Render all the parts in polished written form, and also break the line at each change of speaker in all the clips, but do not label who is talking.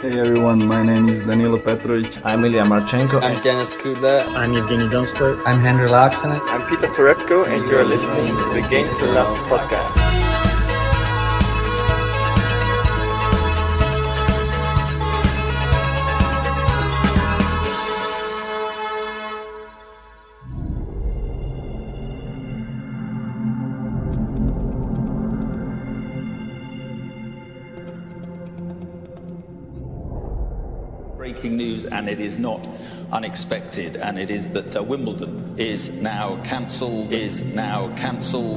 Hey everyone, my name is Danilo Petrovic.
I'm Ilya Marchenko.
I'm Denis Kuda.
I'm Evgeny Donskoy.
I'm Henry Laaksonen.
I'm Peter Torebko, and you're listening to the Game to Love podcast.
Breaking news, and it is not unexpected, and it is that Wimbledon is now cancelled, cancelled.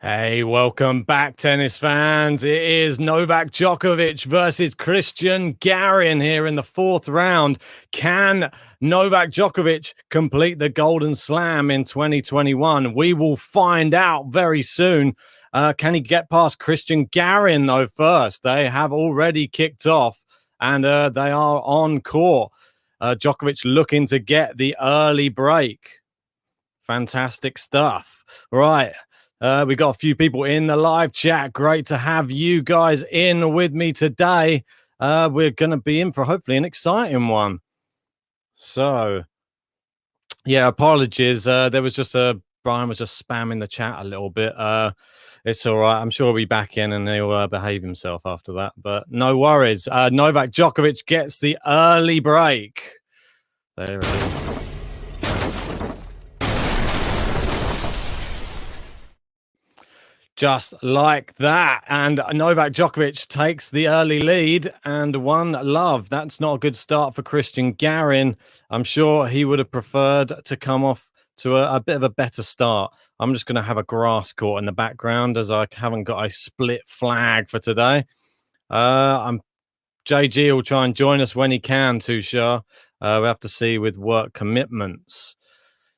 Hey, welcome back, tennis fans. It is Novak Djokovic versus Cristian Garin here in the fourth round. Can Novak Djokovic complete the Golden Slam in 2021? We will find out very soon. Can he get past Cristian Garin, though, first? They have already kicked off, and they are on court. Djokovic looking to get the early break. Fantastic stuff. Right. We got a few people in the live chat. Great to have you guys in with me today. We're going to be in for hopefully an exciting one. So, yeah, apologies. There was just Brian was just spamming the chat a little bit. It's all right. I'm sure he'll be back in and he'll behave himself after that. But no worries. Novak Djokovic gets the early break. There it is. Just like that. And Novak Djokovic takes the early lead and 1-0. That's not a good start for Cristian Garin. I'm sure he would have preferred to come off to a bit of a better start. I'm just going to have a grass court in the background as I haven't got a split flag for today. JG will try and join us when he can, Tushar. We have to see with work commitments.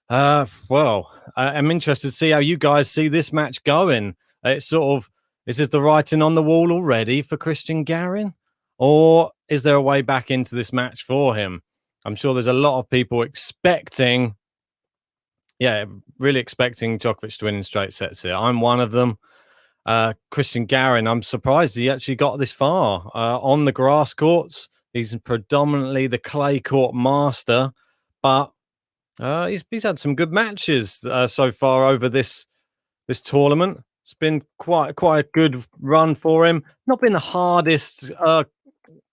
Well, I'm interested to see how you guys see this match going. It's sort of, is this the writing on the wall already for Cristian Garin? Or is there a way back into this match for him? I'm sure there's a lot of people expecting, really expecting Djokovic to win in straight sets here. I'm one of them. Cristian Garin, I'm surprised he actually got this far. On the grass courts, he's predominantly the clay court master, but he's had some good matches so far over this tournament. It's been quite a good run for him. Not been the hardest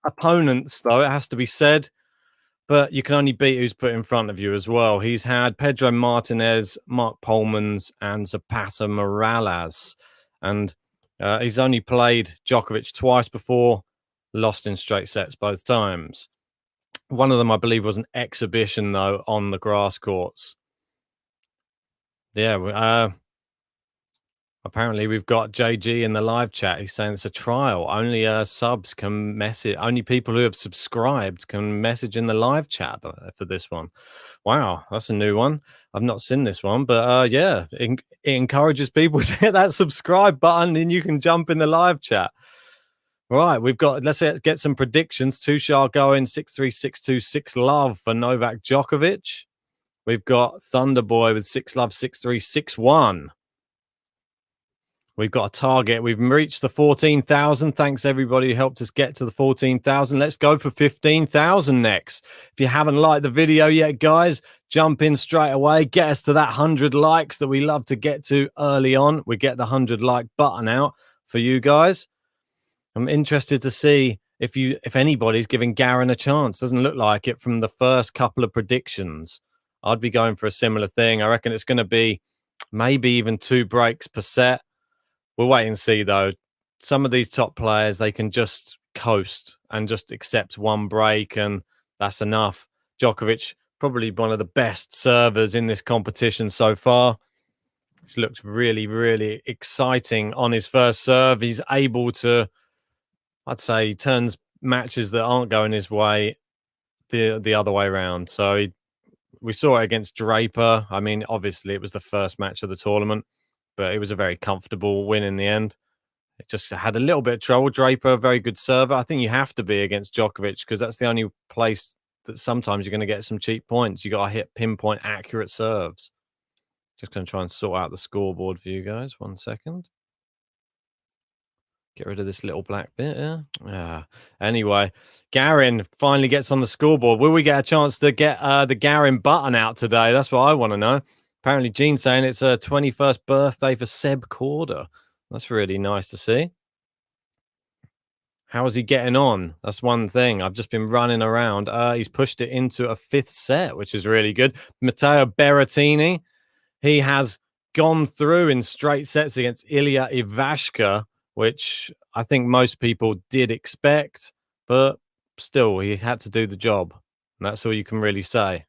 opponents, though, it has to be said. But you can only beat who's put in front of you as well. He's had Pedro Martinez, Mark Polmans, and Zapata Morales. And he's only played Djokovic twice before, lost in straight sets both times. One of them, I believe, was an exhibition, though, on the grass courts. Yeah, Apparently, we've got JG in the live chat. He's saying it's a trial. Only subs can message. Only people who have subscribed can message in the live chat for this one. Wow, that's a new one. I've not seen this one, but yeah, it encourages people to hit that subscribe button, and you can jump in the live chat. Right, we've got. Let's get some predictions. Tushar going 6-3, 6-2, 6-love for Novak Djokovic. We've got Thunderboy with 6-love, 6-3, 6-1. We've got a target. We've reached the 14,000. Thanks, everybody who helped us get to the 14,000. Let's go for 15,000 next. If you haven't liked the video yet, guys, jump in straight away. Get us to that 100 likes that we love to get to early on. We get the 100 like button out for you guys. I'm interested to see if anybody's giving Garin a chance. Doesn't look like it from the first couple of predictions. I'd be going for a similar thing. I reckon it's going to be maybe even 2 breaks per set. We'll wait and see, though. Some of these top players, they can just coast and just accept 1 break, and that's enough. Djokovic, probably one of the best servers in this competition so far. He's looked really, really exciting on his first serve. He's able to, I'd say, he turns matches that aren't going his way the other way around. So we saw it against Draper. I mean, obviously, it was the first match of the tournament, but it was a very comfortable win in the end. It just had a little bit of trouble. Draper, a very good server. I think you have to be against Djokovic because that's the only place that sometimes you're going to get some cheap points. You got to hit pinpoint accurate serves. Just going to try and sort out the scoreboard for you guys. 1 second. Get rid of this little black bit. Yeah. Anyway, Garin finally gets on the scoreboard. Will we get a chance to get the Garin button out today? That's what I want to know. Apparently, Gene's saying it's a 21st birthday for Seb Corder. That's really nice to see. How is he getting on? That's one thing. I've just been running around. He's pushed it into a 5th set, which is really good. Matteo Berrettini, he has gone through in straight sets against Ilya Ivashka, which I think most people did expect, but still, he had to do the job. And that's all you can really say.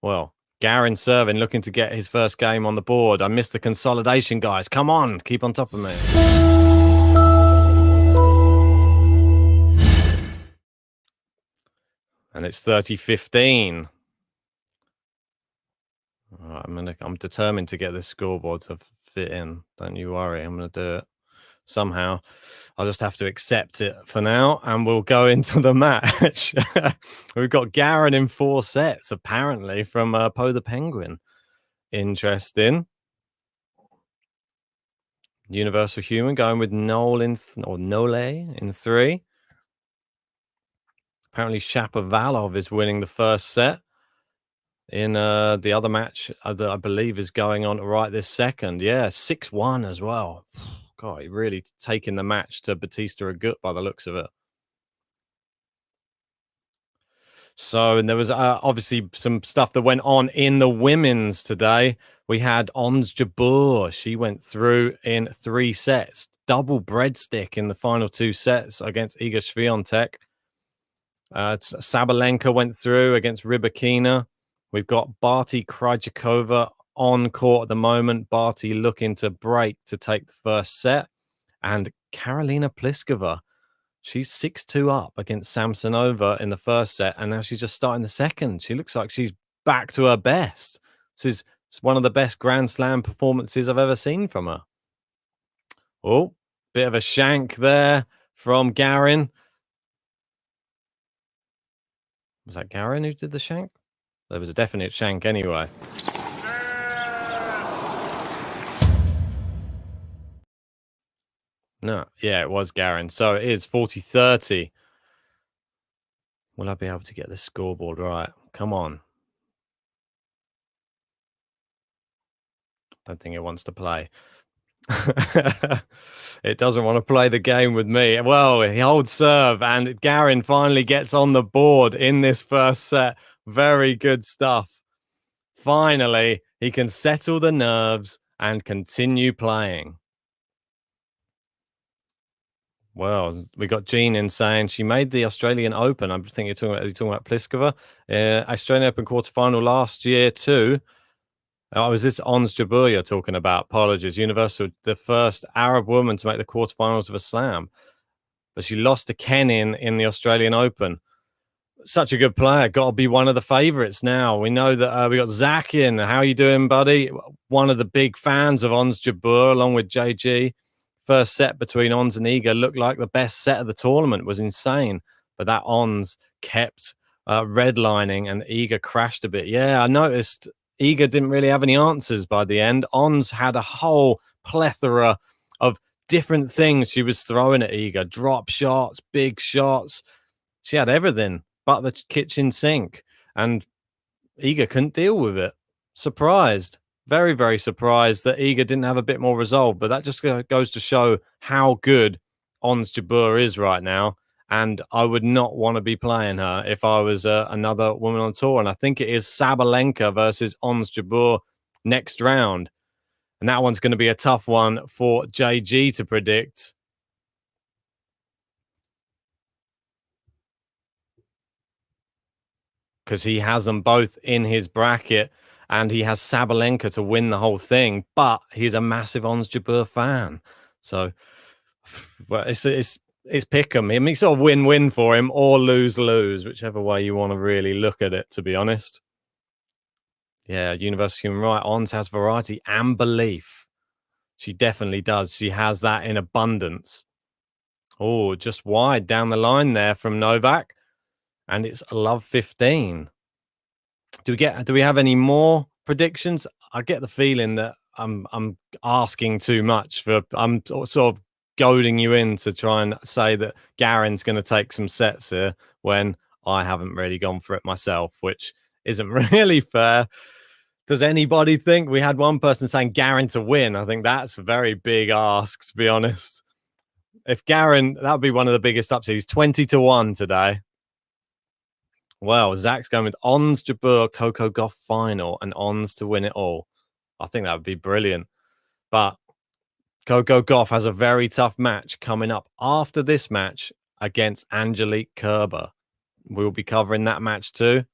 Well, Garin serving, looking to get his first game on the board. I missed the consolidation, guys. Come on, keep on top of me. And it's 30-15. Right, I'm determined to get this scoreboard to fit in. Don't you worry. I'm going to do it somehow. I'll just have to accept it for now, and we'll go into the match. We've got Garin in 4 sets, apparently, from Poe the Penguin. Interesting. Universal Human going with Nole in 3. Apparently, Shapovalov is winning the first set. In the other match that I believe is going on right this second. Yeah, 6-1 as well. God, he really taking the match to Batista Agut by the looks of it. So, and there was obviously some stuff that went on in the women's today. We had Ons Jabeur. She went through in 3 sets. Double breadstick in the final 2 sets against Iga Swiatek. Sabalenka went through against Rybakina. We've got Barty Krejcikova on court at the moment. Barty looking to break to take the first set. And Karolina Pliskova, she's 6-2 up against Samsonova in the first set. And now she's just starting the second. She looks like she's back to her best. This is one of the best Grand Slam performances I've ever seen from her. Oh, bit of a shank there from Garin. Was that Garin who did the shank? There was a definite shank anyway. No, yeah, it was Garin. So it is 40-30. Will I be able to get the scoreboard right? Come on. Don't think it wants to play. It doesn't want to play the game with me. Well, he holds serve, and Garin finally gets on the board in this first set. Very good stuff. Finally, he can settle the nerves and continue playing. Well, we got Jean in saying she made the Australian Open. I think you're talking about Pliskova. Australian Open quarterfinal last year too. Oh, was this Ons Jabeur you're talking about? Apologies. Universal, the first Arab woman to make the quarterfinals of a slam. But she lost to Kenin in the Australian Open. Such a good player. Got to be one of the favourites now. We know that we got Zach in. How you doing, buddy? One of the big fans of Ons Jabeur, along with JG. First set between Ons and Iga looked like the best set of the tournament. It was insane. But that Ons kept redlining and Iga crashed a bit. Yeah, I noticed Iga didn't really have any answers by the end. Ons had a whole plethora of different things she was throwing at Iga. Drop shots, big shots. She had everything but the kitchen sink. And Iga couldn't deal with it. Surprised. Very, very surprised that Iga didn't have a bit more resolve. But that just goes to show how good Ons Jabeur is right now. And I would not want to be playing her if I was another woman on tour. And I think it is Sabalenka versus Ons Jabeur next round. And that one's going to be a tough one for JG to predict. Because he has them both in his bracket. And he has Sabalenka to win the whole thing. But he's a massive Ons Jabeur fan. So well, it's pick 'em. I mean, it's sort of win-win for him or lose-lose, whichever way you want to really look at it, to be honest. Yeah, universal human right. Ons has variety and belief. She definitely does. She has that in abundance. Oh, just wide down the line there from Novak. And it's love 15. Do we have any more predictions? I get the feeling that I'm asking too much. I'm sort of goading you in to try and say that Garin's going to take some sets here when I haven't really gone for it myself, which isn't really fair. Does anybody think? We had one person saying Garin to win. I think that's a very big ask, to be honest. If Garin, that would be one of the biggest upsets. He's 20-1 today. Well, Zach's going with Ons Jabeur Coco Gauff final and Ons to win it all. I think that would be brilliant. But Coco Gauff has a very tough match coming up after this match against Angelique Kerber. We'll be covering that match too.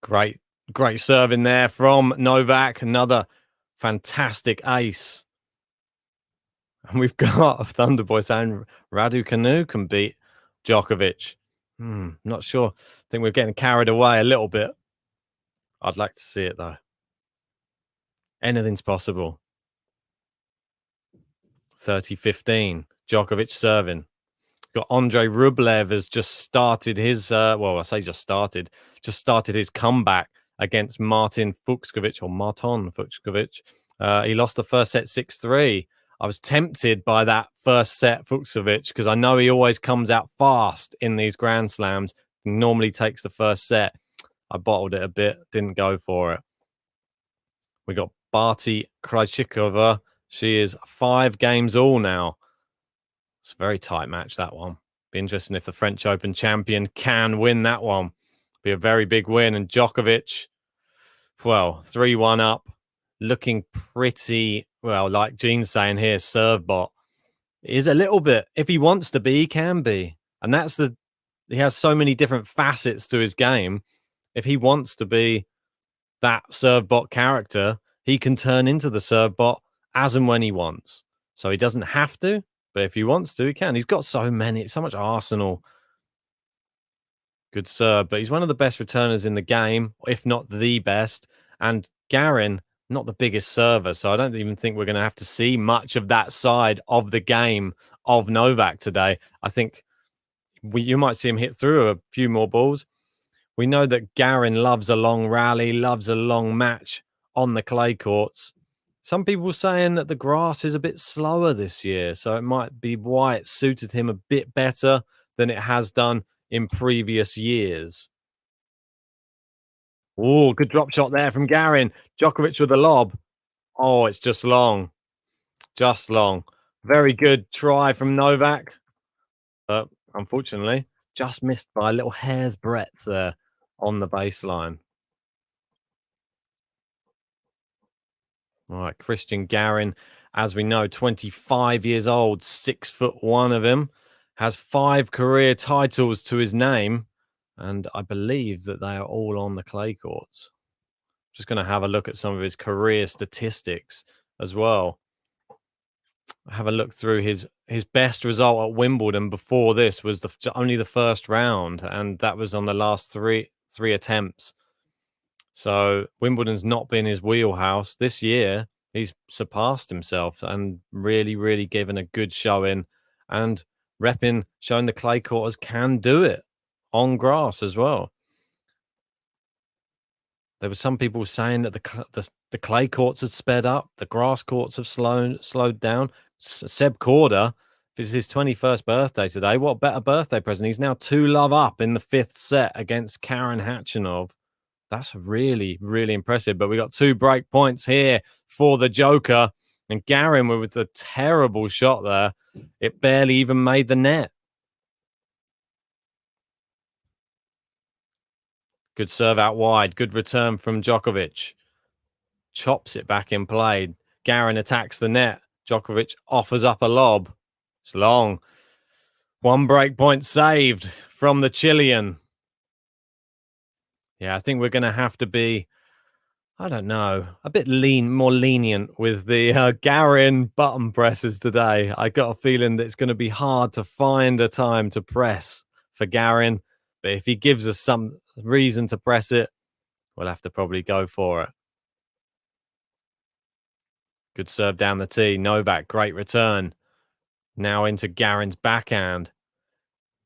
Great serve in there from Novak. Another fantastic ace. And we've got Thunderboy saying Raducanu can beat Djokovic. Not sure. I think we're getting carried away a little bit. I'd like to see it though. Anything's possible. 30-15. Djokovic serving. Got Andre Rublev has just started his just started his comeback against Martin Fucsovic. He lost the first set 6-3. I was tempted by that first set Fucsovic because I know he always comes out fast in these Grand Slams. He normally takes the first set. I bottled it a bit, didn't go for it. We got Barty Krejcikova. She is 5 games all now. It's a very tight match, that one. Be interesting if the French Open champion can win that one. Be a very big win. And Djokovic, well, 3-1 up. Looking pretty, well, like Gene's saying here, serve bot. Is a little bit. If he wants to be, he can be. And he has so many different facets to his game. If he wants to be that serve bot character, he can turn into the serve bot as and when he wants. So he doesn't have to, but if he wants to, he can. He's got so much arsenal. Good serve, but he's one of the best returners in the game, if not the best. And Garin, not the biggest server, so I don't even think we're going to have to see much of that side of the game of Novak today. I think you might see him hit through a few more balls. We know that Garin loves a long rally, loves a long match on the clay courts. Some people saying that the grass is a bit slower this year, so it might be why it suited him a bit better than it has done in previous years. Oh, good drop shot there from Garin. Djokovic with a lob. Oh, it's just long. Just long. Very good try from Novak. But unfortunately, just missed by a little hair's breadth there on the baseline. All right, Cristian Garin, as we know, 25 years old, 6'1" of him, has 5 career titles to his name. And I believe that they are all on the clay courts. Just going to have a look at some of his career statistics as well. Have a look through his best result at Wimbledon before this was only the first round, and that was on the last three attempts. So Wimbledon's not been his wheelhouse. This year, he's surpassed himself and really, really given a good showing, and showing the clay courters can do it on grass as well. There were some people saying that the clay courts had sped up, the grass courts have slowed down. Seb Korda, this is his 21st birthday today. What better birthday present? He's now 2-love up in the 5th set against Karen Khachanov. That's really, really impressive. But we got 2 break points here for the Joker. And Garin with a terrible shot there. It barely even made the net. Good serve out wide. Good return from Djokovic. Chops it back in play. Garin attacks the net. Djokovic offers up a lob. It's long. 1 break point saved from the Chilean. Yeah, I think we're going to have to be, I don't know, a bit more lenient with the Garin button presses today. I got a feeling that it's going to be hard to find a time to press for Garin. But if he gives us some reason to press it, we'll have to probably go for it. Good serve down the tee. Novak, great return. Now into Garin's backhand.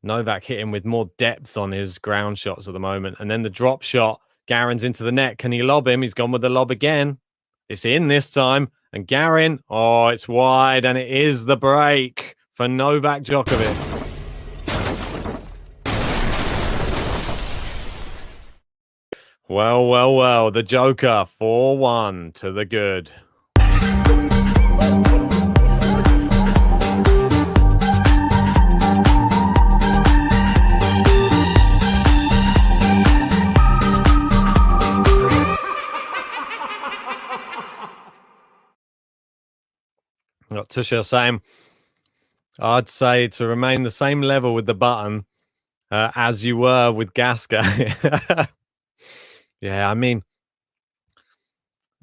Novak hitting with more depth on his ground shots at the moment. And then the drop shot. Garin's into the net. Can he lob him? He's gone with the lob again. It's in this time. And Garin, oh, it's wide. And it is the break for Novak Djokovic. Well, well, well. The Joker, 4-1 to the good. Got Tushar saying, I'd say to remain the same level with the button as you were with Gasca. Yeah, I mean,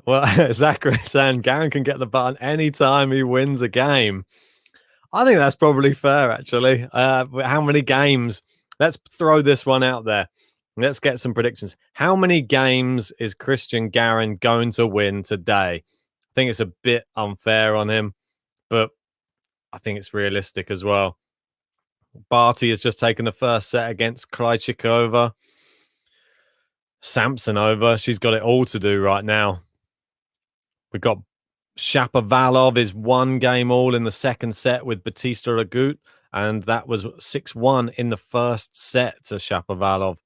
well, Zachary saying Garin can get the button anytime he wins a game. I think that's probably fair, actually. How many games? Let's throw this one out there. Let's get some predictions. How many games is Cristian Garin going to win today? I think it's a bit unfair on him, but I think it's realistic as well. Barty has just taken the first set against Krejcikova. Samsonova, she's got it all to do right now. We've got Shapovalov is 1 game all in the second set with Batista Agut, and that was 6-1 in the first set to Shapovalov.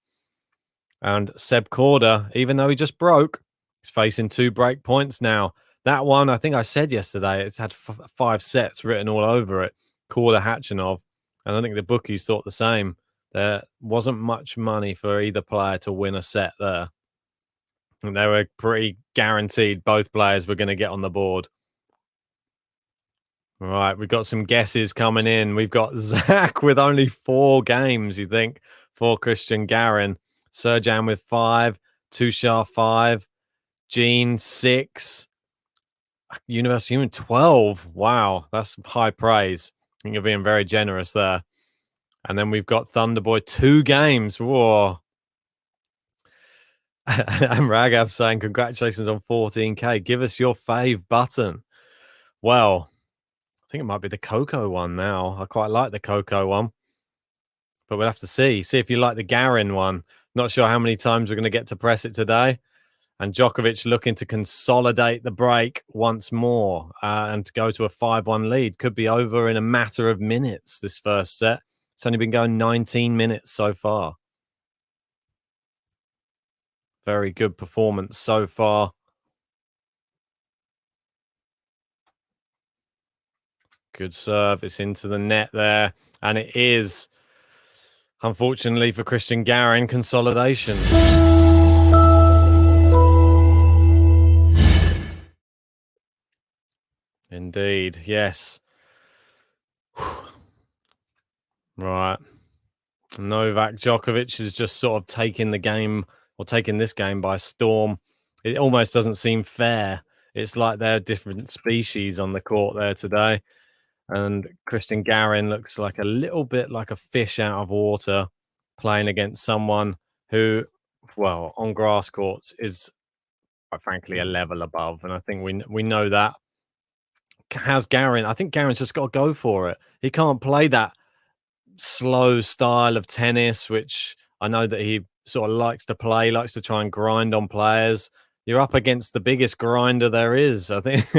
And Seb Korda, even though he just broke, he's facing 2 break points now. That one, I think I said yesterday, it's had 5 sets written all over it. Korda Khachanov, and I think the bookies thought the same. There wasn't much money for either player to win a set there. And they were pretty guaranteed both players were going to get on the board. All right, we've got some guesses coming in. We've got Zach with only 4 games, you think, for Cristian Garin. Serjan with 5, Tushar 5, Gene 6, Universal Human 12. Wow, that's high praise. I think you're being very generous there. And then we've got Thunderboy 2 games. Whoa. And Raghav saying, congratulations on 14K. Give us your fave button. Well, I think it might be the Coco one now. I quite like the Coco one. But we'll have to see. See if you like the Garin one. Not sure how many times we're going to get to press it today. And Djokovic looking to consolidate the break once more and to go to a 5-1 lead. Could be over in a matter of minutes, this first set. It's only been going 19 minutes so far. Very good performance so far. Good serve. It's into the net there. And it is, unfortunately for Cristian Garin, consolidation. Indeed, yes. Right. Novak Djokovic is just sort of taking the game, or taking this game by storm. it almost doesn't seem fair. It's like they're different species on the court there today. And Cristian Garin looks like a little bit like a fish out of water playing against someone who, well, on grass courts is quite frankly a level above. And I think we know that. Has Garin, I think Garin's just got to go for it. He can't play that slow style of tennis, which I know that he sort of likes to play, likes to try and grind on players. You're up against the biggest grinder there is, I think.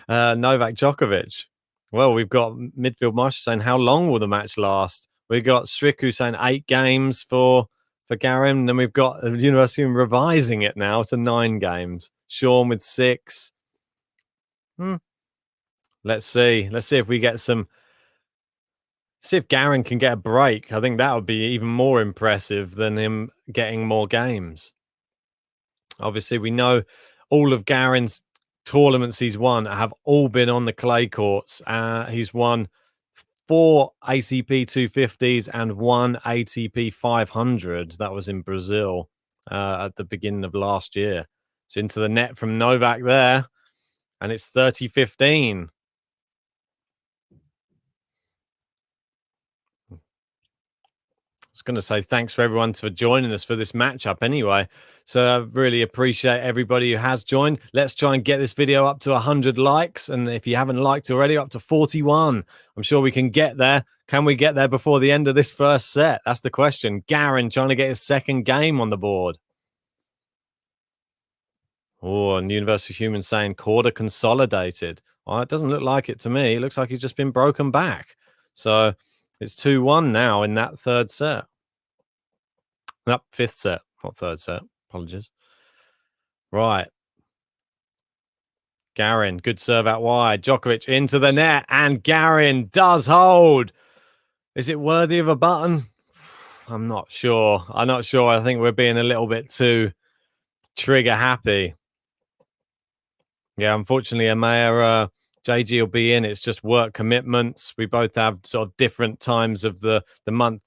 Novak Djokovic. Well, we've got Midfield Marshall saying, how long will the match last? We've got Striku saying 8 games for Garin. And then we've got University revising it now to 9 games. Sean with 6. Let's see. Let's see if we get some... See if Garin can get a break. I think that would be even more impressive than him getting more games. Obviously, we know all of Garin's tournaments he's won have all been on the clay courts. He's won 4 ATP 250s and 1 ATP 500. That was in Brazil at the beginning of last year. It's into the net from Novak there, and it's 30-15. I was going to say thanks for everyone for joining us for this matchup anyway. So I really appreciate everybody who has joined. Let's try and get this video up to 100 likes. And if you haven't liked already, up to 41. I'm sure we can get there. Can we get there before the end of this first set? That's the question. Garin trying to get his second game on the board. Oh, and Universal Human saying quarter consolidated. Well, it doesn't look like it to me. It looks like he's just been broken back. So it's 2-1 now in that third set. Nope, fifth set, not third set. Apologies. Right. Garin, good serve out wide. Djokovic into the net, and Garin does hold. Is it worthy of a button? I'm not sure. I think we're being a little bit too trigger happy. Yeah, unfortunately, Amaya, JG will be in. It's just work commitments. We both have sort of different times of the month.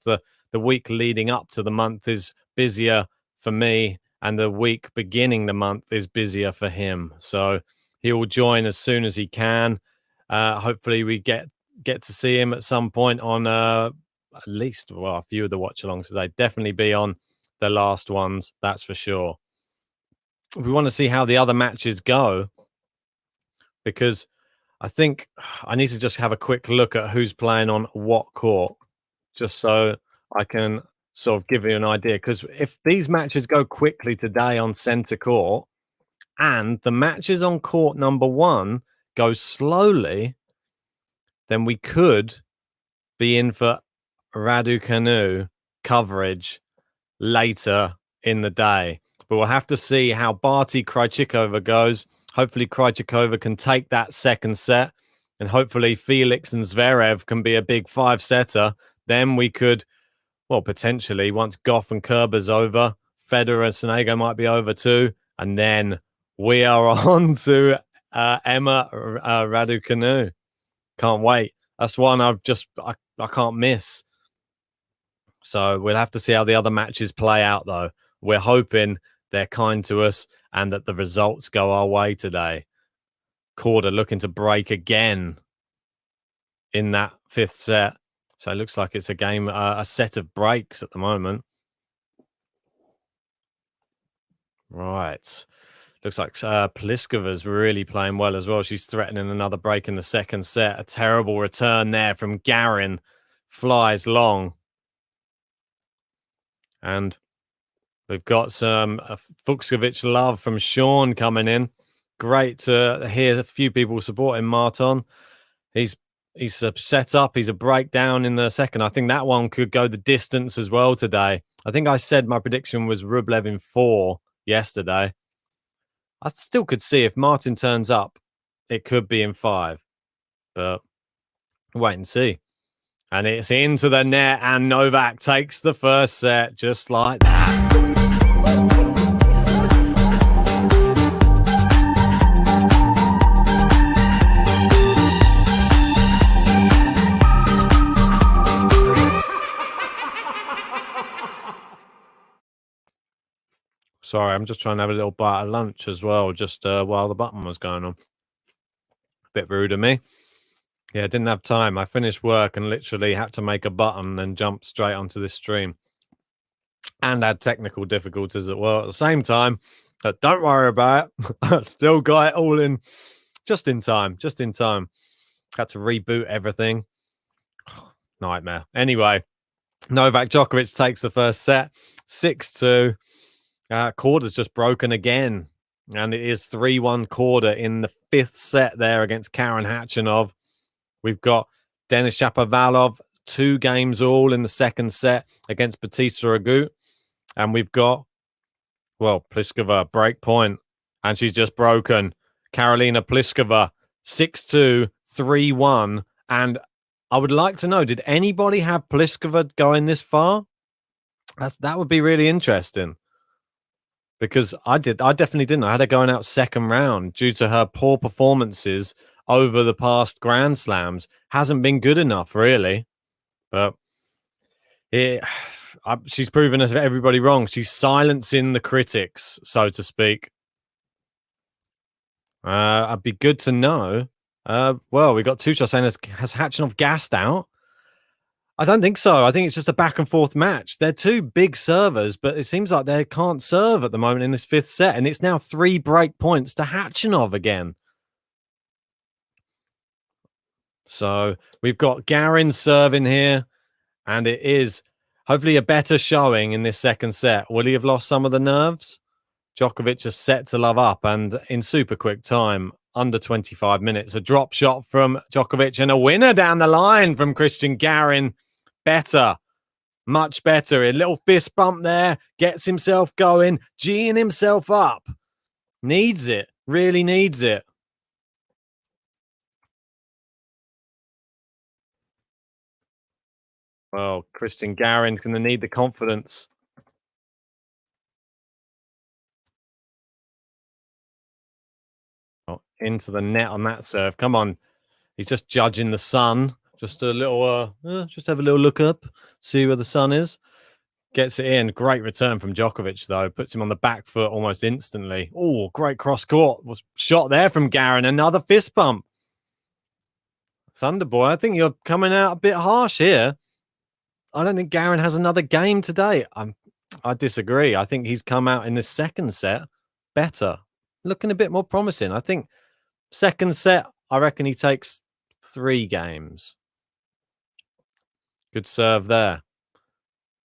The week leading up to the month is busier for me, and the week beginning the month is busier for him. So he will join as soon as he can. Hopefully we get to see him at some point on at least, well, a few of the watch-alongs today. Definitely be on the last ones, that's for sure. We want to see how the other matches go, because I think I need to just have a quick look at who's playing on what court, just so I can sort of give you an idea. Because if these matches go quickly today on centre court, and the matches on court number 1 go slowly, then we could be in for Raducanu coverage later in the day. But we'll have to see how Barty Krejcikova goes. Hopefully Krejcikova can take that second set, and hopefully Felix and Zverev can be a big 5-setter. Then we could, well, potentially, once Goff and Kerber's over, Federer and Sonego might be over too, and then we are on to Emma Raducanu. Can't wait. That's one I can't miss. So we'll have to see how the other matches play out, though. We're hoping they're kind to us and that the results go our way today. Korda looking to break again in that 5th set. So it looks like it's a game, a set of breaks at the moment. Right. Looks like Pliskova's really playing well as well. She's threatening another break in the second set. A terrible return there from Garin. Flies long. And we've got some Fucsovic love from Sean coming in. Great to hear a few people supporting Martin. He's set up. He's a breakdown in the second. I think that one could go the distance as well today. I think I said my prediction was Rublev in 4 yesterday. I still could see if Martin turns up, it could be in 5. But wait and see. And it's into the net, and Novak takes the first set just like that. Sorry, I'm just trying to have a little bite of lunch as well, just while the button was going on. Bit rude of me. Yeah, didn't have time. I finished work and literally had to make a button and jump straight onto this stream. And had technical difficulties as well at the same time. But don't worry about it. Still got it all in just in time. Just in time. Had to reboot everything. Nightmare. Anyway, Novak Djokovic takes the first set. 6-2. Korda's just broken again. And it is 3-1 Korda in the fifth set there against Karen Khachanov. We've got Denis Shapovalov, 2 games all in the second set against Bautista Agut. And we've got, well, Pliskova, break point. And she's just broken. Karolina Pliskova, 6-2, 3-1. And I would like to know, did anybody have Pliskova going this far? That would be really interesting. Because I definitely didn't. I had her going out second round due to her poor performances over the past Grand Slams. Hasn't been good enough, really. But she's proven us everybody wrong. She's silencing the critics, so to speak. I'd be good to know. Well, we got two shots saying, has Khachanov gassed out? I don't think so. I think it's just a back and forth match. They're two big servers, but it seems like they can't serve at the moment in this fifth set. And it's now 3 break points to Khachanov again. So we've got Garin serving here. And it is hopefully a better showing in this second set. Will he have lost some of the nerves? Djokovic is set to love up. And in super quick time, under 25 minutes, a drop shot from Djokovic and a winner down the line from Cristian Garin. Better, much better. A little fist bump there, gets himself going, G'ing himself up. Needs it, really needs it. Well, Cristian Garin going to need the confidence. Oh, into the net on that serve. Come on. He's just judging the sun. Just a little, just have a little look up, see where the sun is. Gets it in. Great return from Djokovic, though. Puts him on the back foot almost instantly. Oh, great cross court. Was shot there from Garin. Another fist bump. Thunderboy, I think you're coming out a bit harsh here. I don't think Garin has another game today. I disagree. I think he's come out in this second set better. Looking a bit more promising. I think second set, I reckon he takes 3 games. Good serve there.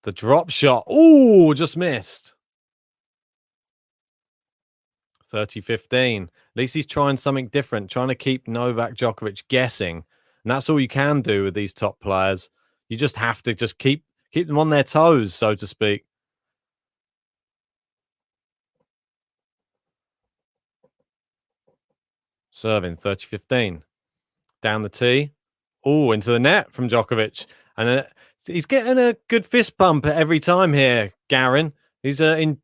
The drop shot. Ooh, just missed. 30-15. At least he's trying something different, trying to keep Novak Djokovic guessing. And that's all you can do with these top players. You just have to just keep them on their toes, so to speak. Serving 30-15. Down the tee. Oh, into the net from Djokovic. And he's getting a good fist bump every time here, Garin. He's I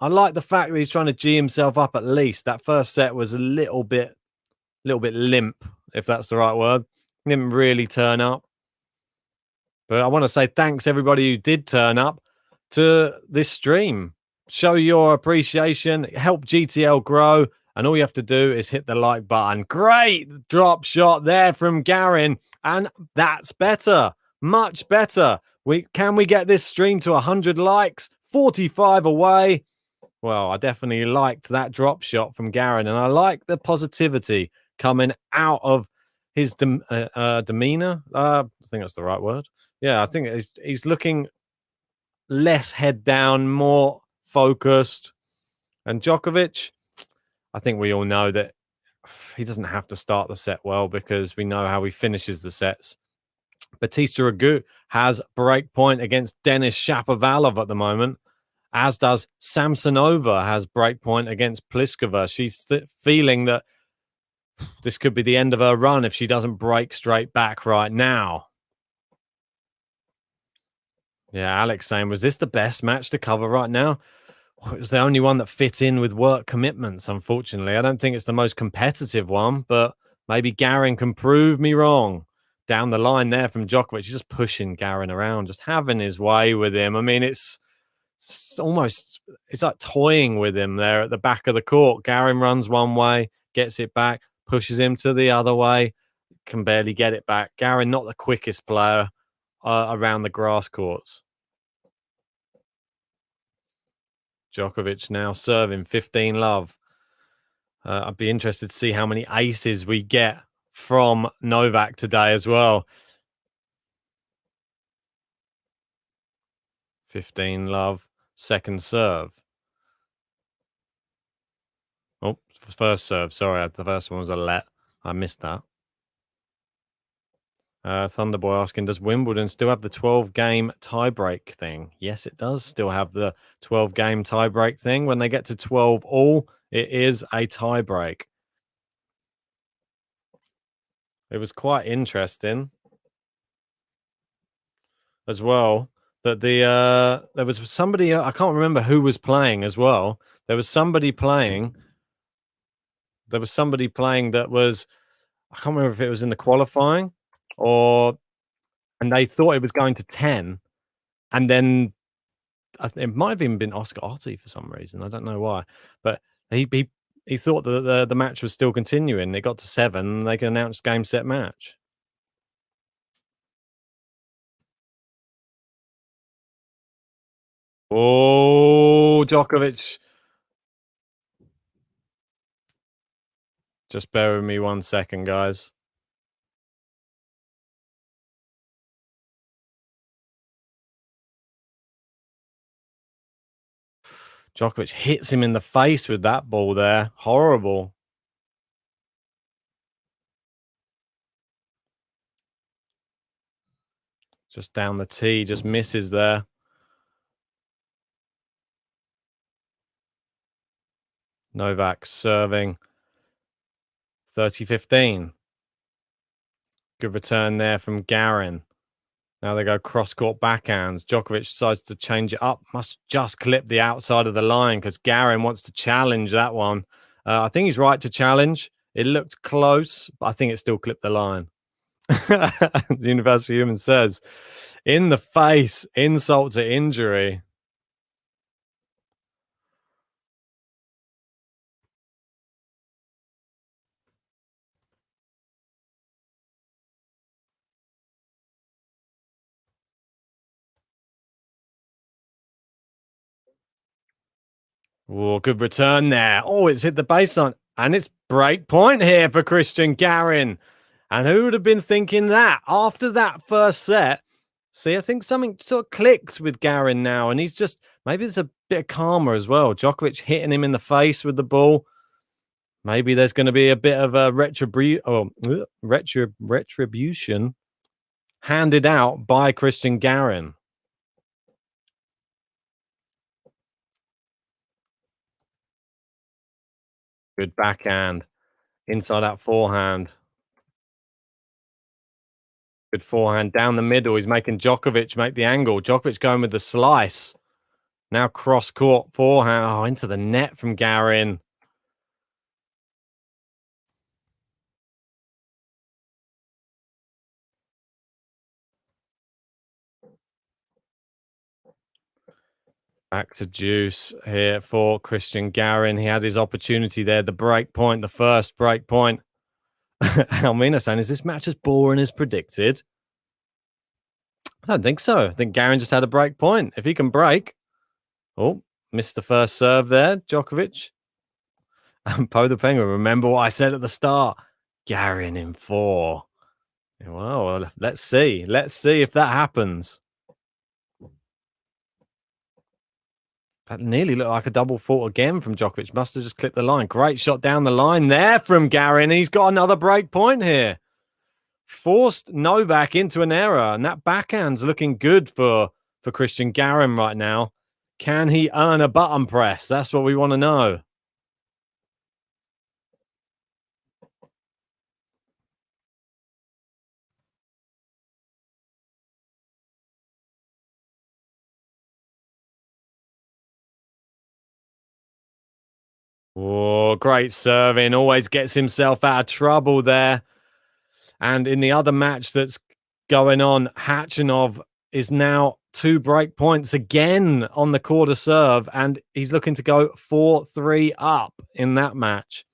like the fact that he's trying to G himself up at least. That first set was a little bit limp, if that's the right word. Didn't really turn up. But I want to say thanks everybody who did turn up to this stream. Show your appreciation. Help GTL grow. And all you have to do is hit the like button. Great drop shot there from Garin. And that's better. Much better. Can we get this stream to 100 likes? 45 away. Well, I definitely liked that drop shot from Garin. And I like the positivity coming out of his demeanor. I think that's the right word. Yeah, I think he's looking less head down, more focused. And Djokovic, I think we all know that he doesn't have to start the set well because we know how he finishes the sets. Bautista Agut has break point against Denis Shapovalov at the moment, as does Samsonova has break point against Pliskova. She's feeling that this could be the end of her run if she doesn't break straight back right now. Yeah, Alex saying, was this the best match to cover right now? It was the only one that fit in with work commitments, unfortunately. I don't think it's the most competitive one, but maybe Garin can prove me wrong. Down the line there from Djokovic, just pushing Garin around, just having his way with him. I mean, it's it's like toying with him there at the back of the court. Garin runs one way, gets it back, pushes him to the other way, can barely get it back. Garin, not the quickest player around the grass courts. Djokovic now serving 15-love. I'd be interested to see how many aces we get from Novak today as well. 15-love, second serve. Oh, first serve. Sorry, the first one was a let. I missed that. Thunderboy asking, does Wimbledon still have the 12-game tiebreak thing? Yes, it does still have the 12-game tiebreak thing. When they get to 12 all, it is a tiebreak. It was quite interesting as well that there was somebody, I can't remember who was playing as well. There was somebody playing that was, I can't remember if it was in the qualifying and they thought it was going to 10, and then it might have even been Oscar Otte for some reason. I don't know why, but he thought that the match was still continuing. It got to 7, and they can announce game, set, match. Oh, Djokovic. Just bear with me 1 second, guys. Djokovic hits him in the face with that ball there. Horrible. Just down the tee, just misses there. Novak serving 30-15. Good return there from Garin. Now they go cross-court backhands. Djokovic decides to change it up. Must just clip the outside of the line because Garin wants to challenge that one. I think he's right to challenge. It looked close, but I think it still clipped the line. The Universal Human says, in the face, insult to injury. Oh, good return there. Oh, it's hit the baseline. And it's break point here for Cristian Garin. And who would have been thinking that after that first set? See, I think something sort of clicks with Garin now. And he's just, maybe there's a bit calmer as well. Djokovic hitting him in the face with the ball. Maybe there's going to be a bit of a retribution handed out by Cristian Garin. Good backhand. Inside out forehand. Good forehand down the middle. He's making Djokovic make the angle. Djokovic going with the slice. Now cross-court forehand. Oh, into the net from Garin. Back to deuce here for Cristian Garin. He had his opportunity there. The break point, the first break point. Almina saying, is this match as boring as predicted? I don't think so. I think Garin just had a break point. If he can break. Oh, missed the first serve there, Djokovic. And Po the Penguin, remember what I said at the start? Garin in 4. Well, let's see. Let's see if that happens. That nearly looked like a double fault again from Djokovic. Must have just clipped the line. Great shot down the line there from Garin. He's got another break point here. Forced Novak into an error. And that backhand's looking good for Cristian Garin right now. Can he earn a button press? That's what we want to know. Oh, great serving. Always gets himself out of trouble there. And in the other match that's going on, Khachanov is now 2 break points again on the quarter serve, and he's looking to go 4-3 up in that match.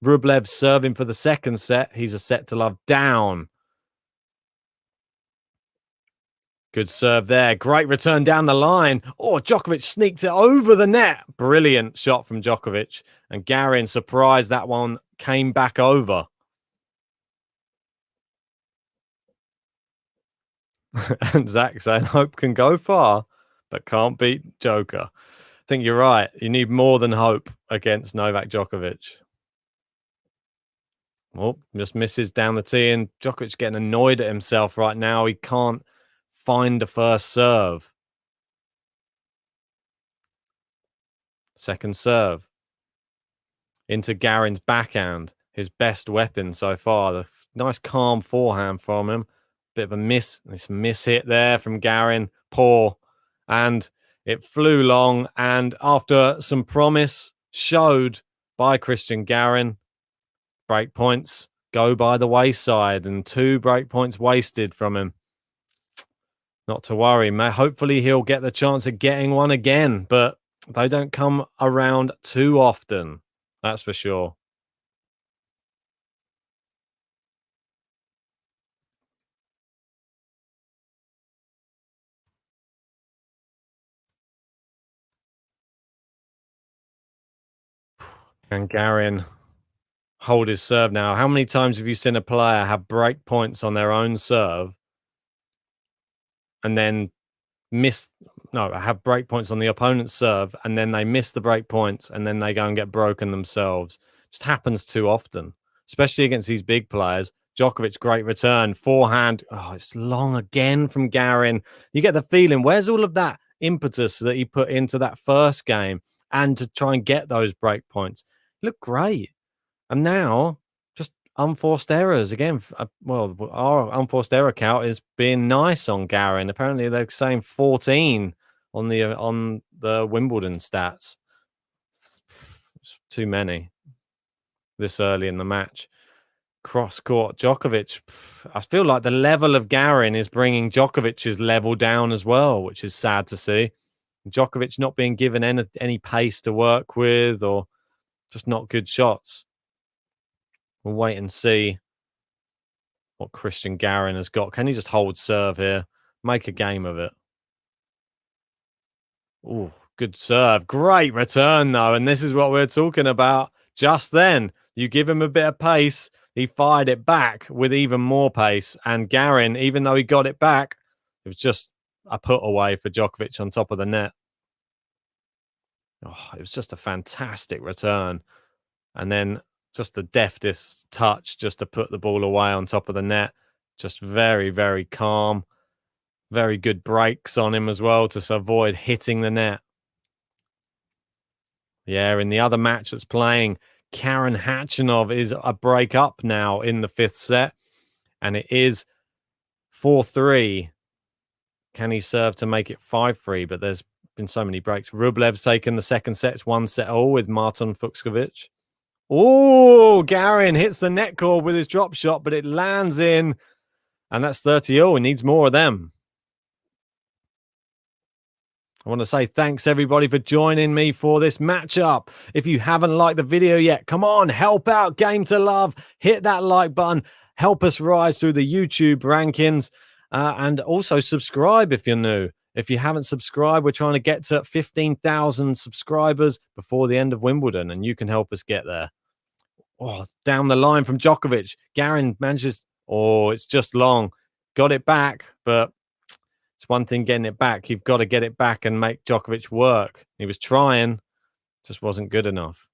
Rublev serving for the second set. He's a set to love down. Good serve there. Great return down the line. Oh, Djokovic sneaked it over the net. Brilliant shot from Djokovic. And Garin, surprised that one came back over. And Zach saying, hope can go far, but can't beat Joker. I think you're right. You need more than hope against Novak Djokovic. Oh, just misses down the tee, and Djokovic getting annoyed at himself right now. He can't find the first serve. Second serve. Into Garin's backhand. His best weapon so far. The nice calm forehand from him. Bit of a miss hit there from Garin. Poor. And it flew long. And after some promise showed by Cristian Garin, break points go by the wayside, and 2 break points wasted from him. Not to worry. Hopefully he'll get the chance of getting one again, but they don't come around too often. That's for sure. And Garin hold his serve now. How many times have you seen a player have break points on their own serve and then have break points on the opponent's serve, and then they miss the break points, and then they go and get broken themselves? Just happens too often, especially against these big players. Djokovic, great return. Forehand. Oh, it's long again from Garin. You get the feeling, where's all of that impetus that he put into that first game and to try and get those break points? Look great. And now, just unforced errors again. Well, our unforced error count is being nice on Garin. Apparently, they're saying 14 on the Wimbledon stats. It's too many this early in the match. Cross court, Djokovic. I feel like the level of Garin is bringing Djokovic's level down as well, which is sad to see. Djokovic not being given any pace to work with, or just not good shots. We'll wait and see what Cristian Garin has got. Can he just hold serve here? Make a game of it. Oh, good serve. Great return, though. And this is what we're talking about just then. You give him a bit of pace. He fired it back with even more pace. And Garin, even though he got it back, it was just a put away for Djokovic on top of the net. Oh, it was just a fantastic return. And then just the deftest touch just to put the ball away on top of the net. Just very, very calm. Very good breaks on him as well to avoid hitting the net. Yeah, in the other match that's playing, Karen Khachanov is a break up now in the 5th set. And it is 4-3. Can he serve to make it 5-3? But there's been so many breaks. Rublev's taken the second set. It's 1-set-all with Martin Fucsovics. Oh, Garin hits the net cord with his drop shot, but it lands in. And that's 30-all. He needs more of them. I want to say thanks, everybody, for joining me for this matchup. If you haven't liked the video yet, come on, help out Game to Love. Hit that like button. Help us rise through the YouTube rankings. And also subscribe if you're new. If you haven't subscribed, we're trying to get to 15,000 subscribers before the end of Wimbledon, and you can help us get there. Oh, down the line from Djokovic. Garin manages. Oh, it's just long. Got it back, but it's one thing getting it back. You've got to get it back and make Djokovic work. He was trying, just wasn't good enough.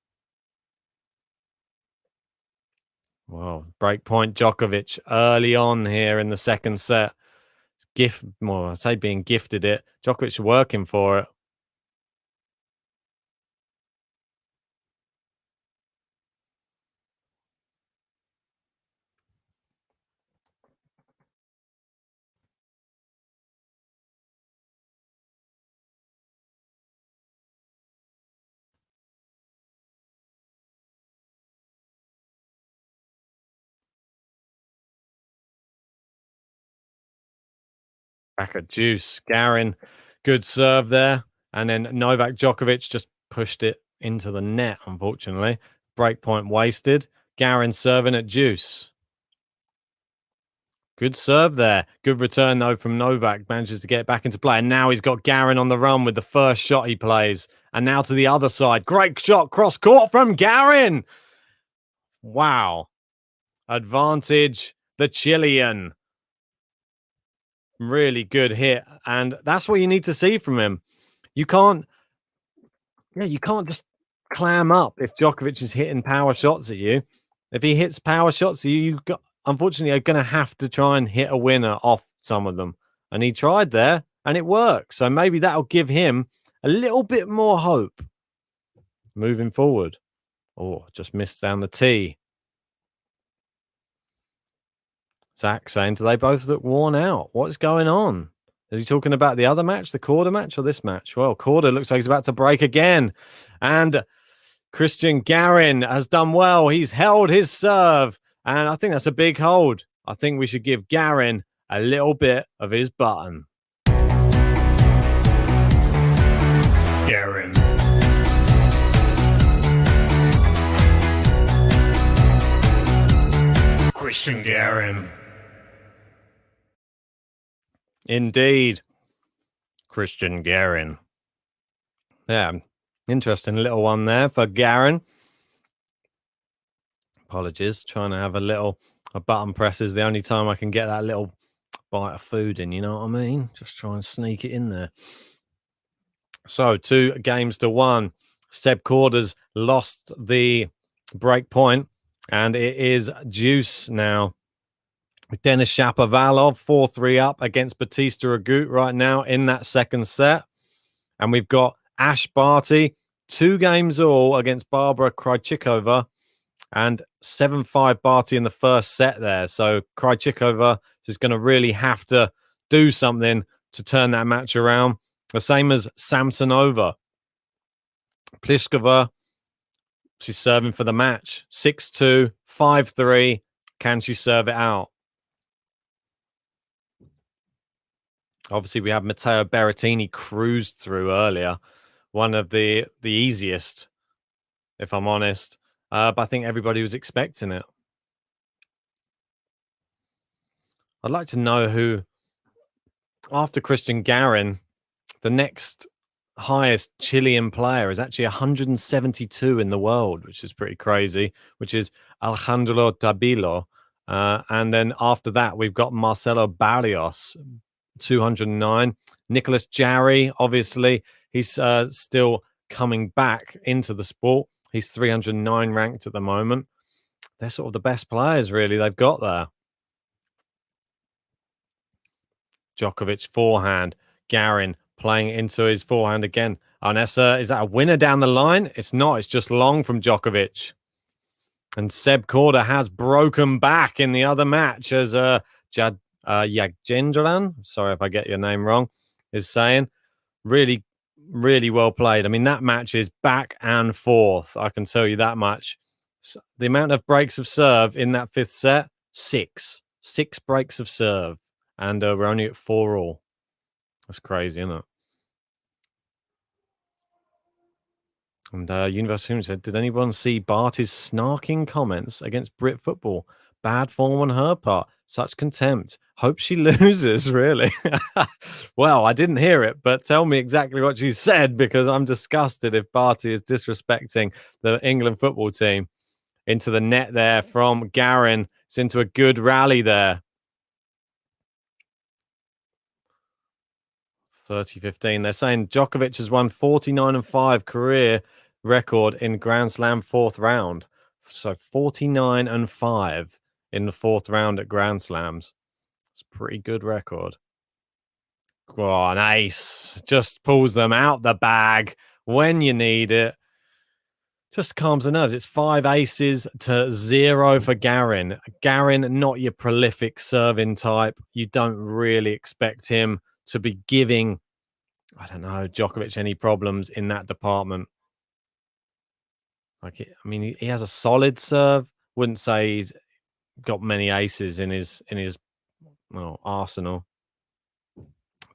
Well, break point Djokovic early on here in the second set. I'd say being gifted it. Djokovic working for it. Back at deuce. Garin, good serve there. And then Novak Djokovic just pushed it into the net, unfortunately. Break point wasted. Garin serving at deuce. Good serve there. Good return, though, from Novak. Manages to get back into play. And now he's got Garin on the run with the first shot he plays. And now to the other side. Great shot cross court from Garin. Wow. Advantage, the Chilean. Really good hit. And that's what you need to see from him. You can't just clam up if Djokovic is hitting power shots at you. If he hits power shots at you, unfortunately, are going to have to try and hit a winner off some of them. And he tried there, and it worked. So maybe that'll give him a little bit more hope moving forward. Oh, just missed down the tee. Zach saying, do they both look worn out? What's going on? Is he talking about the other match, the quarter match, or this match? Well, quarter looks like he's about to break again. And Cristian Garin has done well. He's held his serve. And I think that's a big hold. I think we should give Garin a little bit of his button. Garin. Cristian Garin. Indeed. Cristian Garin. Yeah, interesting little one there for Garin. Apologies, trying to have a button press is the only time I can get that little bite of food in, you know what I mean? Just try and sneak it in there. So 2-1. Seb Korda's lost the break point, and it is deuce now. Denis Shapovalov 4-3 up against Batista Agut right now in that second set. And we've got Ash Barty, 2 games all against Barbara Krejcikova, and 7-5 Barty in the first set there. So Krejcikova is going to really have to do something to turn that match around. The same as Samsonova. Pliskova, she's serving for the match. 6-2, 5-3. Can she serve it out? Obviously, we have Matteo Berrettini cruised through earlier. One of the easiest, if I'm honest. But I think everybody was expecting it. I'd like to know who, after Cristian Garin, the next highest Chilean player is actually 172 in the world, which is pretty crazy, which is Alejandro Tabilo. And then after that, we've got Marcelo Barrios, 209. Nicholas Jarry, obviously, he's still coming back into the sport. He's 309 ranked at the moment. They're sort of the best players, really, they've got there. Djokovic forehand. Garin playing it into his forehand again. Arnessa, is that a winner down the line? It's not. It's just long from Djokovic. And Seb Korda has broken back in the other match as Yagendran, sorry if I get your name wrong, is saying. Really, really well played. I mean, that match is back and forth. I can tell you that much. So the amount of breaks of serve in that 5th set, 6. 6 breaks of serve. And we're only at 4-all. That's crazy, isn't it? And Universe Human said, did anyone see Barty's snarking comments against Brit football? Bad form on her part. Such contempt. Hope she loses, really. Well, I didn't hear it, but tell me exactly what you said, because I'm disgusted if Barty is disrespecting the England football team. Into the net there from Garin. It's into a good rally there. 30-15. They're saying Djokovic has won 49-5 career record in Grand Slam 4th round. So 49-5 in the 4th round at Grand Slams. It's a pretty good record. Oh, an ace. Just pulls them out the bag when you need it. Just calms the nerves. It's 5 aces to 0 for Garin. Garin, not your prolific serving type. You don't really expect him to be giving, I don't know, Djokovic any problems in that department. Like, I mean, he has a solid serve. Wouldn't say he's got many aces in his arsenal.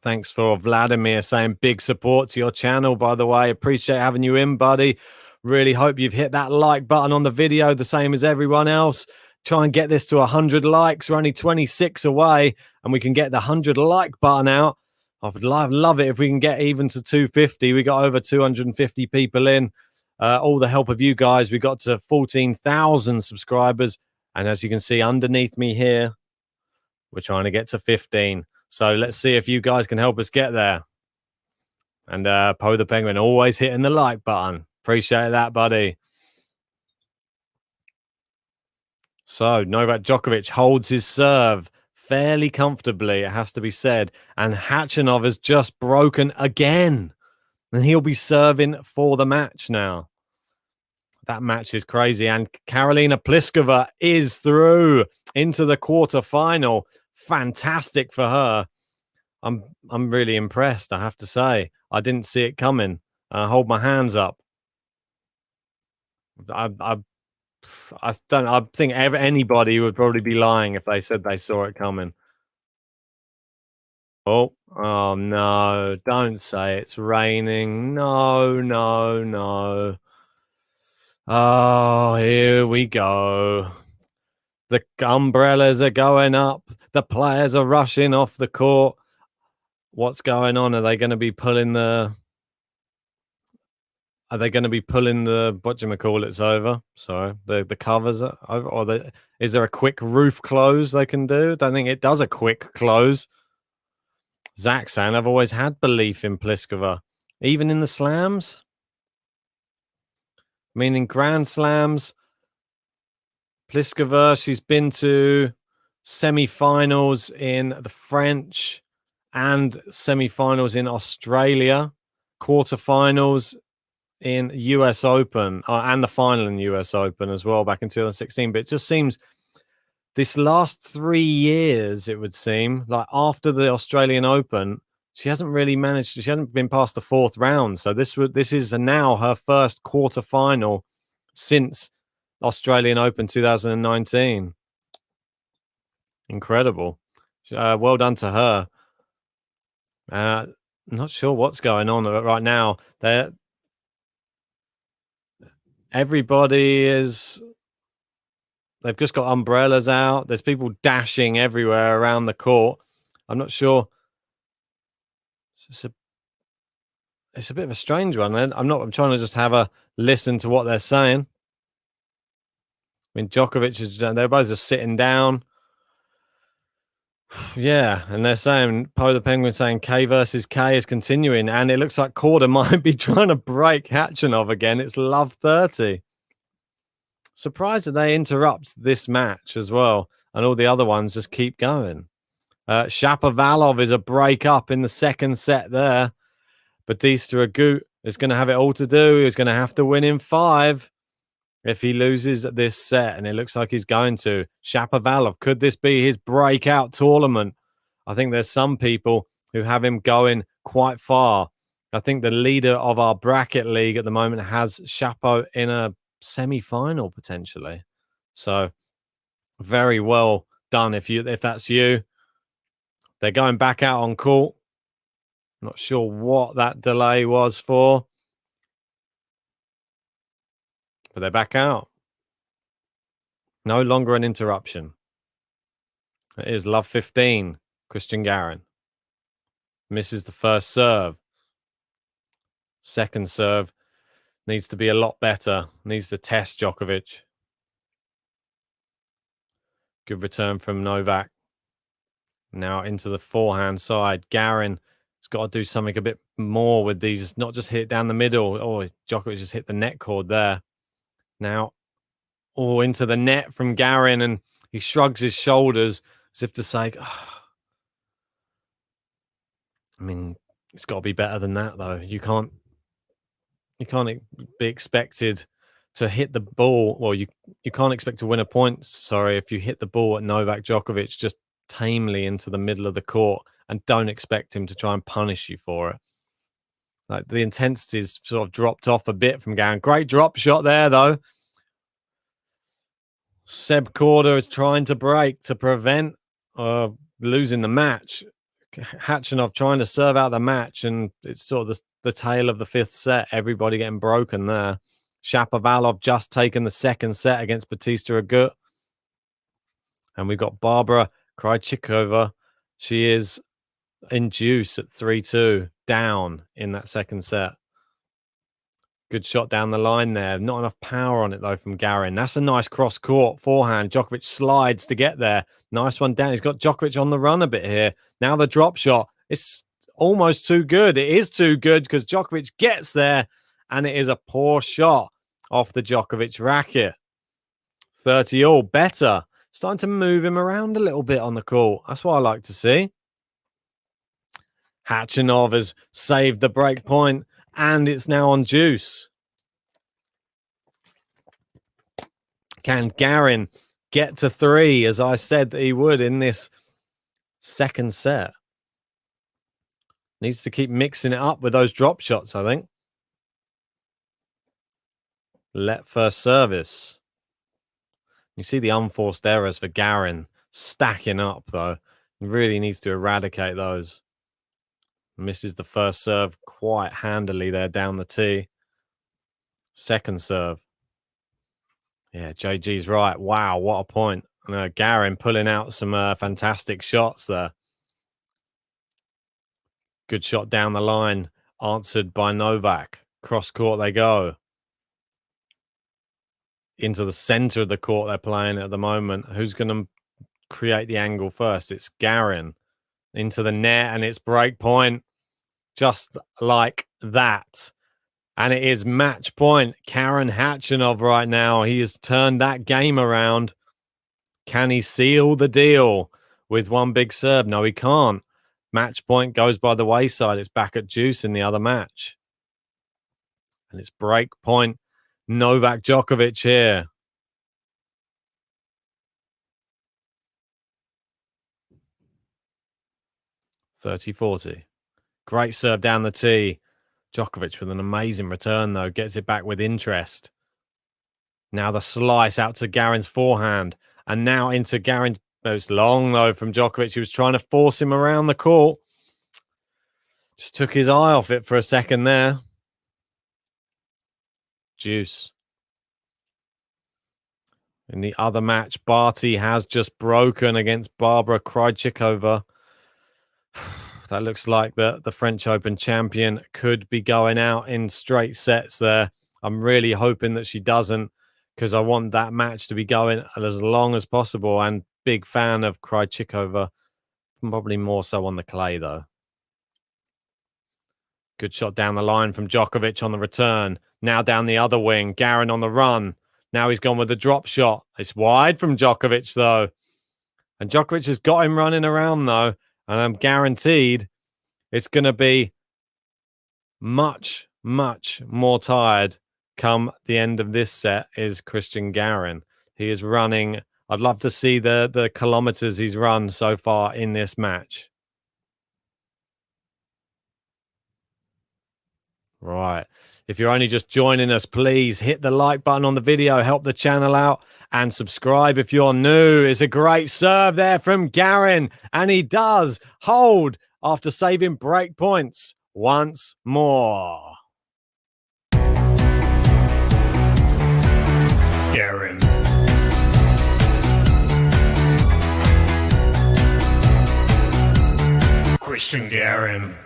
Thanks for Vladimir saying big support to your channel, by the way. Appreciate having you in, buddy. Really hope you've hit that like button on the video, the same as everyone else. Try and get this to 100 likes. We're only 26 away, and we can get the 100 like button out. I would love it if we can get even to 250. We got over 250 people in. All the help of you guys, we got to 14,000 subscribers. And as you can see underneath me here, we're trying to get to 15. So let's see if you guys can help us get there. And Poe the Penguin always hitting the like button. Appreciate that, buddy. So Novak Djokovic holds his serve fairly comfortably, it has to be said. And Khachanov has just broken again. And he'll be serving for the match now. That match is crazy. And Karolina Pliskova is through into the quarterfinal. Fantastic for her. I'm really impressed, I have to say. I didn't see it coming. Hold my hands up. I think anybody would probably be lying if they said they saw it coming. Oh no, don't say it's raining. No. Oh, here we go. The umbrellas are going up. The players are rushing off the court. What's going on? Are they going to be pulling the... whatchamacallits over? Sorry, the covers are over, or is there a quick roof close they can do? Don't think it does a quick close. Zach saying, I've always had belief in Pliskova, even in the slams. I mean, in Grand Slams, Pliskova, she's been to semi-finals in the French and semi-finals in Australia, quarterfinals in US Open, and the final in US Open as well back in 2016. But it just seems this last 3 years, it would seem, like after the Australian Open, she hasn't really managed. She hasn't been past the fourth round. So this is now her first quarterfinal since Australian Open 2019. Incredible. Well done to her. I'm not sure what's going on right now. Everybody is... They've just got umbrellas out. There's people dashing everywhere around the court. I'm not sure. It's a bit of a strange one. I'm trying to just have a listen to what they're saying. I mean, Djokovic is... They're both just sitting down. Yeah, and they're saying, Poe the Penguin saying K versus K is continuing, and it looks like Korda might be trying to break Khachanov again. It's love 30. Surprised that they interrupt this match as well, and all the other ones just keep going. Shapovalov is a break up in the second set there. Batista Agut is going to have it all to do. He's going to have to win in 5 if he loses this set, and it looks like he's going to. Shapovalov, could this be his breakout tournament? I think there's some people who have him going quite far. I think the leader of our bracket league at the moment has Shapo in a semi-final potentially. So very well done if that's you. They're going back out on court. Not sure what that delay was for, but they're back out. No longer an interruption. It is love 15. Cristian Garin misses the first serve. Second serve needs to be a lot better. Needs to test Djokovic. Good return from Novak. Now into the forehand side. Garin has got to do something a bit more with these. Not just hit down the middle. Oh, Djokovic just hit the net cord there. Now, into the net from Garin, and he shrugs his shoulders as if to say, oh. I mean, it's got to be better than that, though. You can't be expected to hit the ball. Well, you can't expect to win a point, sorry, if you hit the ball at Novak Djokovic just tamely into the middle of the court and don't expect him to try and punish you for it. Like, the intensity's sort of dropped off a bit from Garin. Great drop shot there, though. Seb Korda is trying to break to prevent losing the match. Khachanov trying to serve out the match, and it's sort of the tail of the 5th set. Everybody getting broken there. Shapovalov just taken the 2nd set against Batista Agut. And we've got Barbara Krejcikova. She is in juice at 3-2, down in that 2nd set. Good shot down the line there. Not enough power on it, though, from Garin. That's a nice cross-court forehand. Djokovic slides to get there. Nice one down. He's got Djokovic on the run a bit here. Now the drop shot. It's almost too good. It is too good because Djokovic gets there, and it is a poor shot off the Djokovic racket. 30-all. Better. Starting to move him around a little bit on the court. That's what I like to see. Khachanov has saved the break point, and it's now on juice. Can Garin get to 3, as I said that he would in this 2nd set? Needs to keep mixing it up with those drop shots, I think. Let first service. You see the unforced errors for Garin stacking up, though. He really needs to eradicate those. Misses the first serve quite handily there down the tee. 2nd serve. Yeah, JG's right. Wow, what a point. Garin pulling out some fantastic shots there. Good shot down the line. Answered by Novak. Cross court they go. Into the center of the court they're playing at the moment. Who's going to create the angle first? It's Garin. Into the net, and it's break point. Just like that. And it is match point. Karen Khachanov right now. He has turned that game around. Can he seal the deal with one big serve? No, he can't. Match point goes by the wayside. It's back at juice in the other match. And it's break point. Novak Djokovic here. (30-40). Great serve down the tee. Djokovic with an amazing return, though. Gets it back with interest. Now the slice out to Garin's forehand. And now into Garin's... It's long, though, from Djokovic. He was trying to force him around the court. Just took his eye off it for a second there. Juice. In the other match, Barty has just broken against Barbara Krejcikova. That looks like the French Open champion could be going out in straight sets there. I'm really hoping that she doesn't, because I want that match to be going as long as possible. And big fan of Krejcikova, probably more so on the clay, though. Good shot down the line from Djokovic on the return. Now down the other wing. Garin on the run. Now he's gone with the drop shot. It's wide from Djokovic, though. And Djokovic has got him running around, though. And I'm guaranteed it's going to be much, much more tired come the end of this set is Cristian Garin. He is running. I'd love to see the kilometers he's run so far in this match. Right. If you're only just joining us, please hit the like button on the video, help the channel out, and subscribe if you're new. It's a great serve there from Garin, and he does hold after saving break points once more. Garin. Cristian Garin.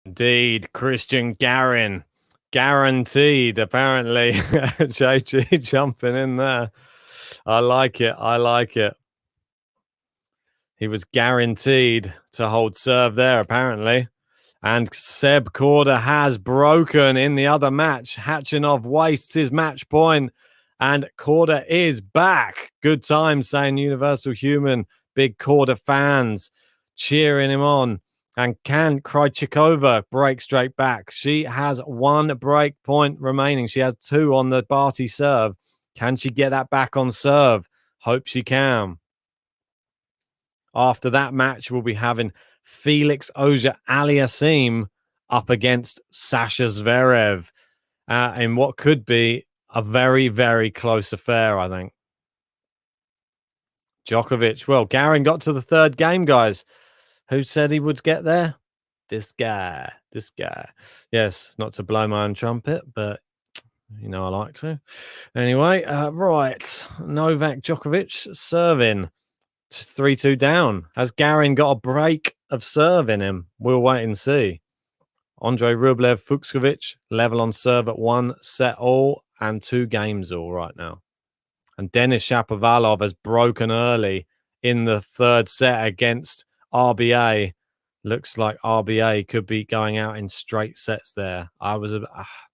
Indeed, Cristian Garin. Guaranteed, apparently. JG jumping in there. I like it. I like it. He was guaranteed to hold serve there, apparently. And Seb Korda has broken in the other match. Khachanov wastes his match point, and Korda is back. Good time, saying Universal Human. Big Korda fans cheering him on. And can Krejcikova break straight back? She has one break point remaining. She has 2 on the Barty serve. Can she get that back on serve? Hope she can. After that match, we'll be having Felix Auger-Aliassime up against Sasha Zverev in what could be a very, very close affair, I think. Djokovic. Well, Garin got to the third game, guys. Who said he would get there? This guy. Yes, not to blow my own trumpet, but you know I like to. Anyway, right. Novak Djokovic serving. 3-2 down. Has Garin got a break of serve in him? We'll wait and see. Andrei Rublev, Fucsovic, level on serve at 1 set all and 2 games all right now. And Denis Shapovalov has broken early in the third set against RBA. Looks like RBA could be going out in straight sets there. There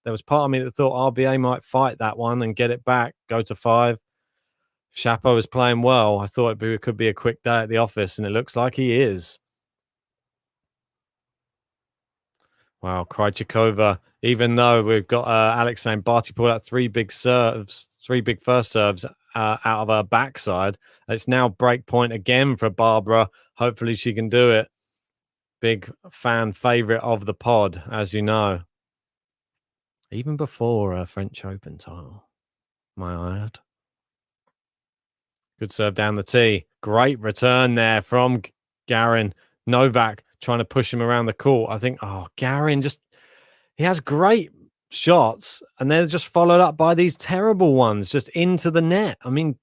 was part of me that thought RBA might fight that one and get it back, go to 5. Shapo was playing well. I thought it could be a quick day at the office, and it looks like he is. Wow, Krejcikova, even though we've got Alex saying Barty pulled out 3 big first serves out of her backside. It's now break point again for Barbara. Hopefully she can do it. Big fan favorite of the pod, as you know. Even before a French Open title, my add. Good serve down the tee. Great return there from Garin. Novak trying to push him around the court. I think, Garin he has great shots and they're just followed up by these terrible ones just into the net. I mean,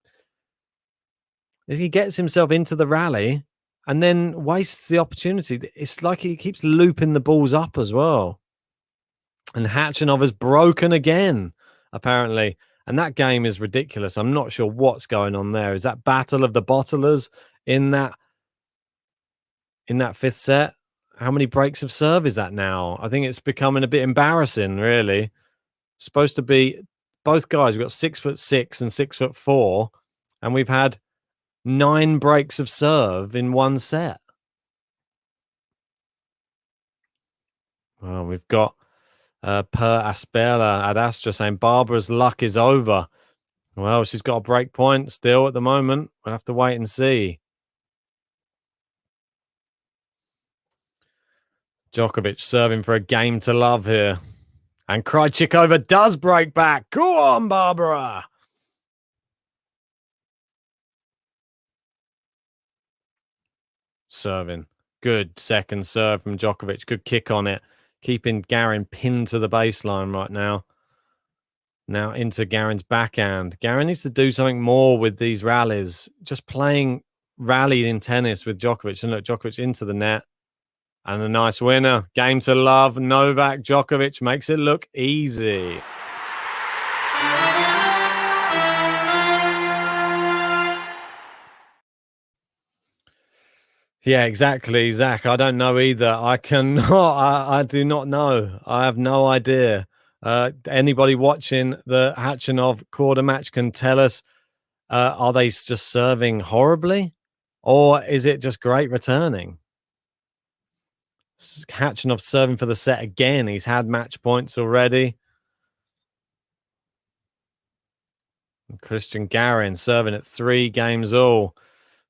he gets himself into the rally and then wastes the opportunity. It's like he keeps looping the balls up as well. And Khachanov has broken again, apparently. And that game is ridiculous. I'm not sure what's going on there. Is that battle of the bottlers in that 5th set? How many breaks of serve is that now? I think it's becoming a bit embarrassing, really. Supposed to be both guys. We've got 6'6" and 6'4", and we've had 9 breaks of serve in one set. Well, we've got Per Aspera ad Astra saying Barbara's luck is over. Well, she's got a break point still at the moment. We'll have to wait and see. Djokovic serving for a game to love here. And Krejcikova does break back. Go on, Barbara. Serving. Good second serve from Djokovic. Good kick on it. Keeping Garin pinned to the baseline right now. Now into Garin's backhand. Garin needs to do something more with these rallies. Just playing rally in tennis with Djokovic. And look, Djokovic into the net. And a nice winner. Game to love. Novak Djokovic makes it look easy. Yeah, exactly, Zach. I don't know either. I cannot. I do not know. I have no idea. Anybody watching the Khachanov quarter match can tell us, are they just serving horribly? Or is it just great returning? Khachanov serving for the set again. He's had match points already. And Cristian Garin serving at 3 games all.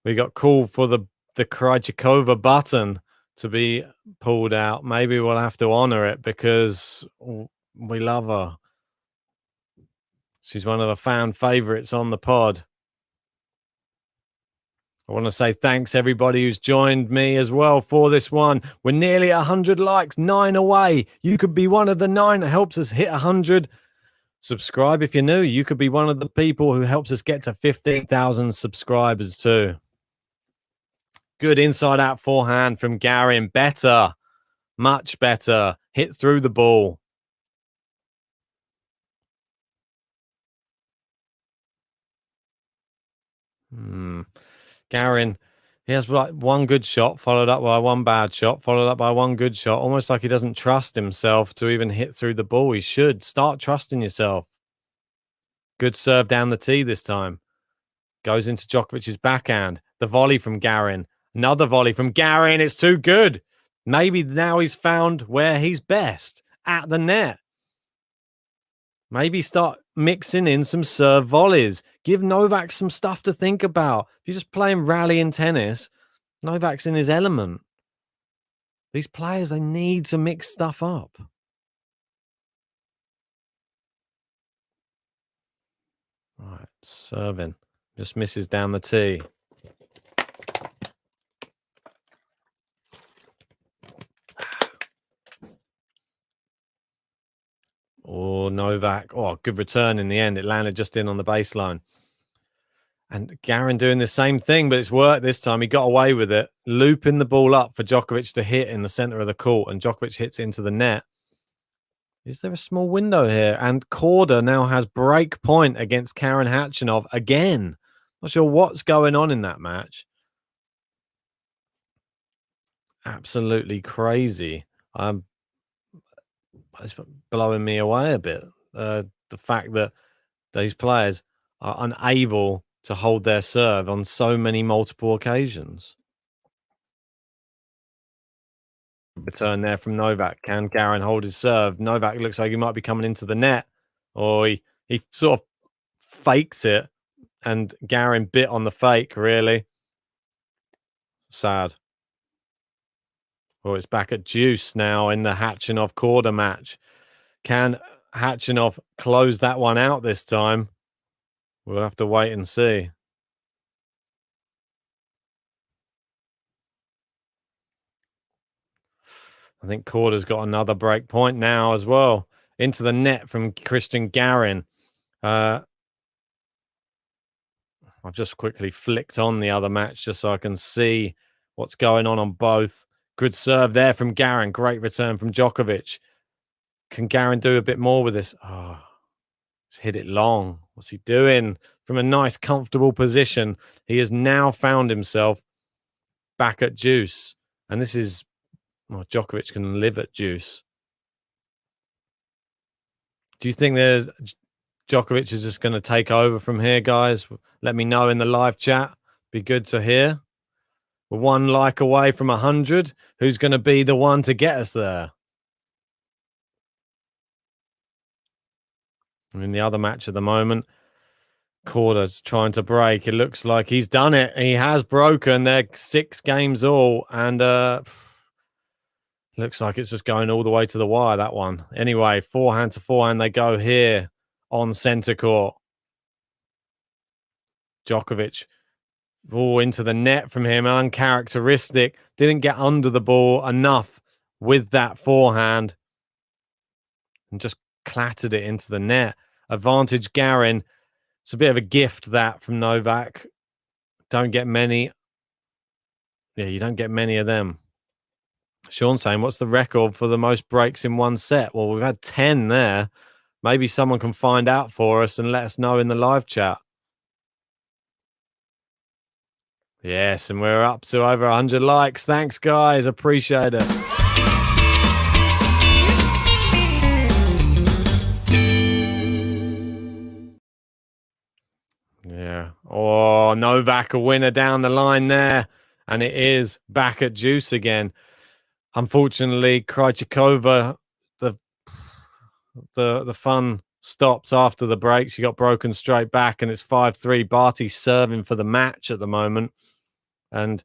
We got called for the Krejcikova button to be pulled out. Maybe we'll have to honor it because we love her. She's one of the fan favorites on the pod. I want to say thanks everybody who's joined me as well for this one. We're nearly 100 likes, 9 away. You could be one of the 9 that helps us hit 100. Subscribe if you're new. You could be one of the people who helps us get to 15,000 subscribers too. Good inside-out forehand from Garin. Better. Much better. Hit through the ball. Garin, he has like one good shot, followed up by one bad shot, followed up by one good shot. Almost like he doesn't trust himself to even hit through the ball. He should. Start trusting yourself. Good serve down the tee this time. Goes into Djokovic's backhand. The volley from Garin. Another volley from Garin. It's too good. Maybe now he's found where he's best, at the net. Maybe start mixing in some serve volleys. Give Novak some stuff to think about. If you're just playing rally in tennis, Novak's in his element. These players, they need to mix stuff up. Right, serving. Just misses down the tee. Novak. Oh, good return in the end. It landed just in on the baseline. And Garin doing the same thing, but it's worked this time. He got away with it, looping the ball up for Djokovic to hit in the center of the court, and Djokovic hits into the net. Is there a small window here? And Korda now has break point against Karen Khachanov again. Not sure what's going on in that match. Absolutely crazy. It's blowing me away a bit. The fact that these players are unable to hold their serve on so many multiple occasions. Return there from Novak. Can Garin hold his serve? Novak looks like he might be coming into the net, or he sort of fakes it, and Garin bit on the fake, really. Sad. Well, it's back at deuce now in the Khachanov-Korda match. Can Khachanov close that one out this time? We'll have to wait and see. I think Korda's got another break point now as well. Into the net from Cristian Garin. I've just quickly flicked on the other match just so I can see what's going on both. Good serve there from Garin. Great return from Djokovic. Can Garin do a bit more with this? Oh, he's hit it long. What's he doing? From a nice, comfortable position, he has now found himself back at deuce. And this is... well, Djokovic can live at deuce. Do you think Djokovic is just going to take over from here, guys? Let me know in the live chat. Be good to hear. We're 1 like away from 100. Who's going to be the one to get us there? And in the other match at the moment, Korda's trying to break. It looks like he's done it. He has broken. They're 6 games all. And looks like it's just going all the way to the wire, that one. Anyway, forehand to forehand they go here on centre court. Djokovic, into the net from him. Uncharacteristic. Didn't get under the ball enough with that forehand. And just clattered it into the net. Advantage Garin. It's a bit of a gift, that, from Novak. Don't get many. Yeah, you don't get many of them. Sean saying, what's the record for the most breaks in one set? Well, we've had 10 there. Maybe someone can find out for us and let us know in the live chat. Yes, and we're up to over 100 likes. Thanks, guys. Appreciate it. Yeah. Oh, Novak, a winner down the line there. And it is back at deuce again. Unfortunately, Krejcikova, the fun stopped after the break. She got broken straight back, and it's 5-3. Barty's serving for the match at the moment. And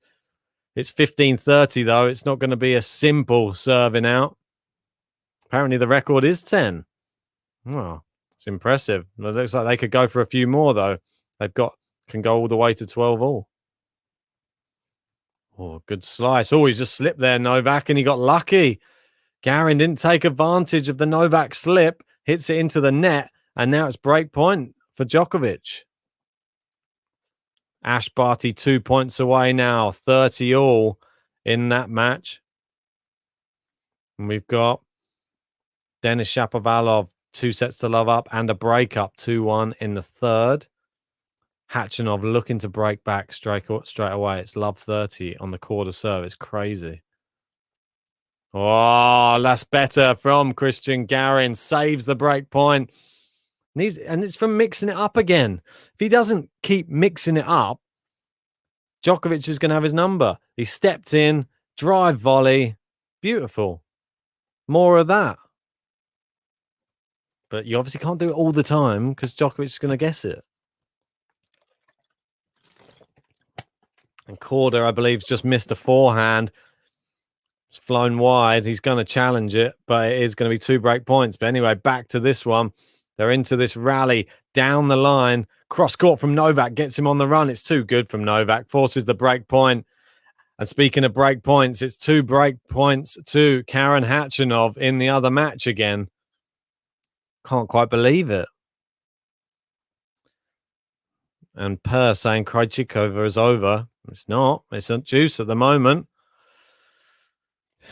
it's 15-30, though. It's not going to be a simple serving out. Apparently, the record is 10. Well, it's impressive. It looks like they could go for a few more, though. Can go all the way to 12 all. Oh, good slice. Oh, he's just slipped there, Novak, and he got lucky. Garin didn't take advantage of the Novak slip, hits it into the net, and now it's break point for Djokovic. Ash Barty 2 points away now, 30 all in that match. And we've got Denis Shapovalov 2 sets to love up and a breakup, 2-1 in the third. Khachanov looking to break back straight away. It's love 30 on the quarter serve. It's crazy. Oh, that's better from Cristian Garin. Saves the break point. And it's from mixing it up again. If he doesn't keep mixing it up, Djokovic is going to have his number. He stepped in, drive volley. Beautiful. More of that. But you obviously can't do it all the time because Djokovic is going to guess it. And Korda, I believe, just missed a forehand. It's flown wide. He's going to challenge it, but it is going to be 2 break points. But anyway, back to this one. They're into this rally down the line. Cross court from Novak gets him on the run. It's too good from Novak. Forces the break point. And speaking of break points, it's 2 break points to Karen Khachanov in the other match again. Can't quite believe it. And Per saying Krejcikova is over. It's not. It's not juice at the moment.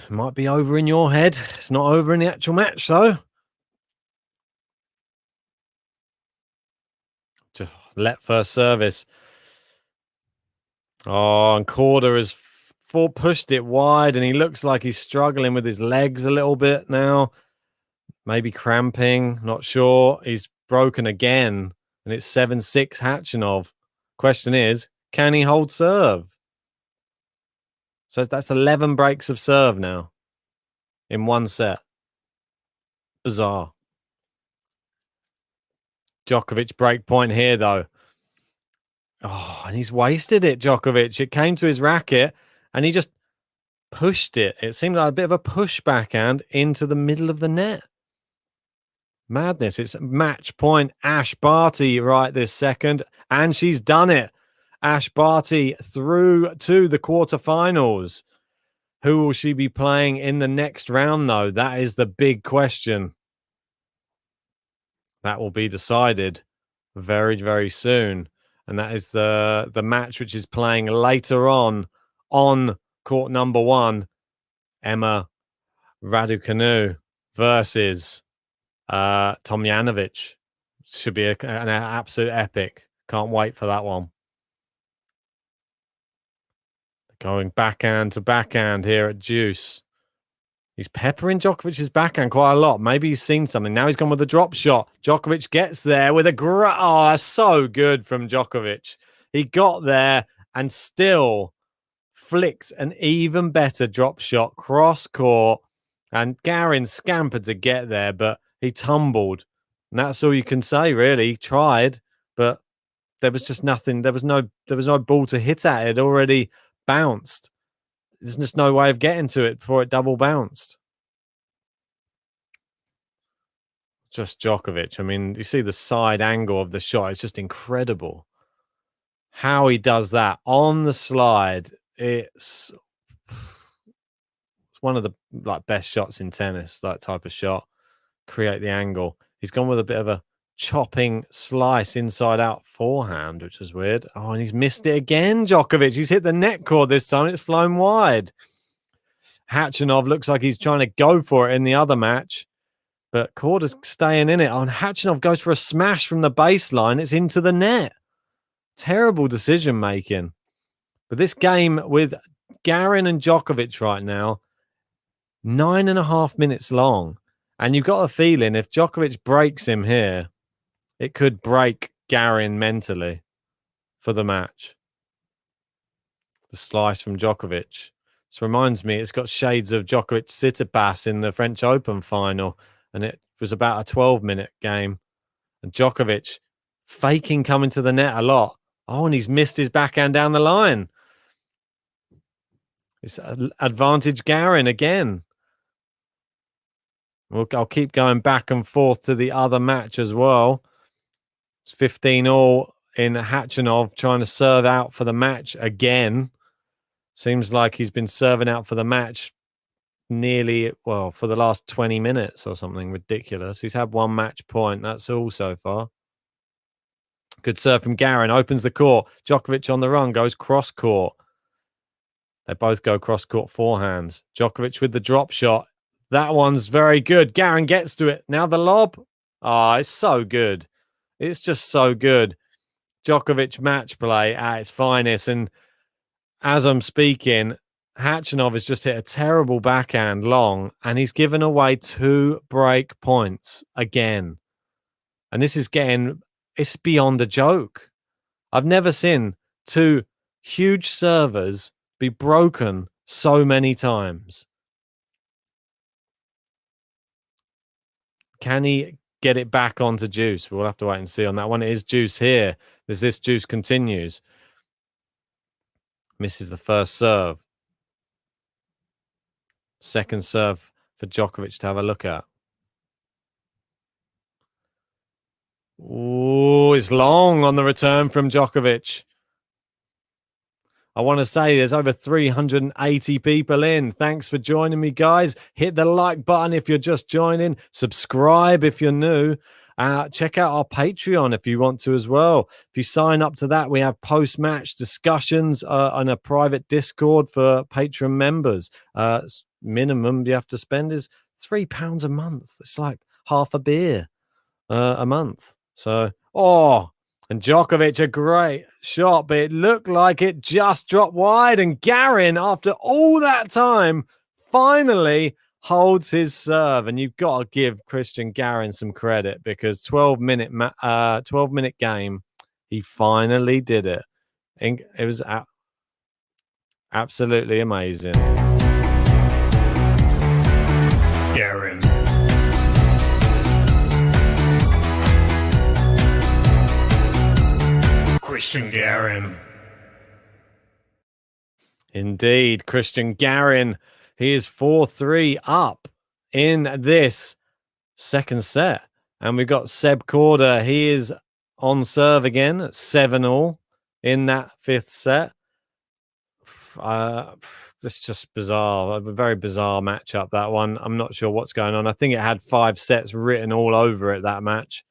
It might be over in your head. It's not over in the actual match, though. Just let first service. Oh, and Korda has pushed it wide, and he looks like he's struggling with his legs a little bit now. Maybe cramping, not sure. He's broken again, and it's 7-6 Khachanov. Question is, can he hold serve? So that's 11 breaks of serve now in one set. Bizarre. Djokovic break point here, though. Oh, and he's wasted it, Djokovic. It came to his racket, and he just pushed it. It seemed like a bit of a push backhand into the middle of the net. Madness. It's match point Ash Barty right this second, and she's done it. Ash Barty through to the quarterfinals. Who will she be playing in the next round, though? That is the big question. That will be decided very, very soon. And that is the match which is playing later on court number 1. Emma Raducanu versus Tomljanovic. Should be an absolute epic. Can't wait for that one. Going backhand to backhand here at Juice. He's peppering Djokovic's backhand quite a lot. Maybe he's seen something. Now he's gone with a drop shot. Djokovic gets there with a oh, that's so good from Djokovic. He got there and still flicks an even better drop shot cross court. And Garin scampered to get there, but he tumbled. And that's all you can say, really. He tried, but there was just nothing. There was no ball to hit at. It already bounced. There's just no way of getting to it before it double bounced. Just Djokovic. I mean, you see the side angle of the shot. It's just incredible. How he does that on the slide. It's one of the best shots in tennis, that type of shot. Create the angle. He's gone with a bit of a chopping slice inside out forehand, which is weird. Oh, and he's missed it again, Djokovic. He's hit the net cord this time. It's flown wide. Khachanov looks like he's trying to go for it in the other match, but Korda's staying in it. Oh, and Khachanov goes for a smash from the baseline. It's into the net. Terrible decision making. But this game with Garin and Djokovic right now, 9.5 minutes long. And you've got a feeling if Djokovic breaks him here, it could break Garin mentally for the match. The slice from Djokovic. This reminds me, it's got shades of Djokovic Tsitsipas in the French Open final. And it was about a 12-minute game. And Djokovic faking coming to the net a lot. Oh, and he's missed his backhand down the line. It's advantage Garin again. I'll keep going back and forth to the other match as well. It's 15-all in Khachanov trying to serve out for the match again. Seems like he's been serving out for the match for the last 20 minutes or something ridiculous. He's had one match point. That's all so far. Good serve from Garin. Opens the court. Djokovic on the run. Goes cross court. They both go cross court forehands. Djokovic with the drop shot. That one's very good. Garin gets to it. Now the lob. Oh, it's so good. It's just so good. Djokovic match play at its finest. And as I'm speaking, Khachanov has just hit a terrible backhand long, and he's given away 2 break points again. And this is it's beyond a joke. I've never seen 2 huge servers be broken so many times. Can he get it back onto Juice? We'll have to wait and see on that one. It is Juice here. As this Juice continues. Misses the first serve. Second serve for Djokovic to have a look at. Oh, it's long on the return from Djokovic. I want to say there's over 380 people in. Thanks for joining me, guys. Hit the like button if you're just joining. Subscribe if you're new. Check out our Patreon if you want to as well. If you sign up to that, we have post-match discussions on a private Discord for Patreon members. Minimum you have to spend is £3 a month. It's like half a beer a month. So, and Djokovic, a great shot, but it looked like it just dropped wide. And Garin, after all that time, finally holds his serve. And you've got to give Cristian Garin some credit because 12-minute game, he finally did it. And it was absolutely amazing.
Garin. Cristian Garin.
Indeed, Cristian Garin. He is 4-3 up in this second set. And we've got Seb Korda. He is on serve again at 7-all in that fifth set. That's just bizarre. A very bizarre matchup, that one. I'm not sure what's going on. I think it had 5 sets written all over it, that match.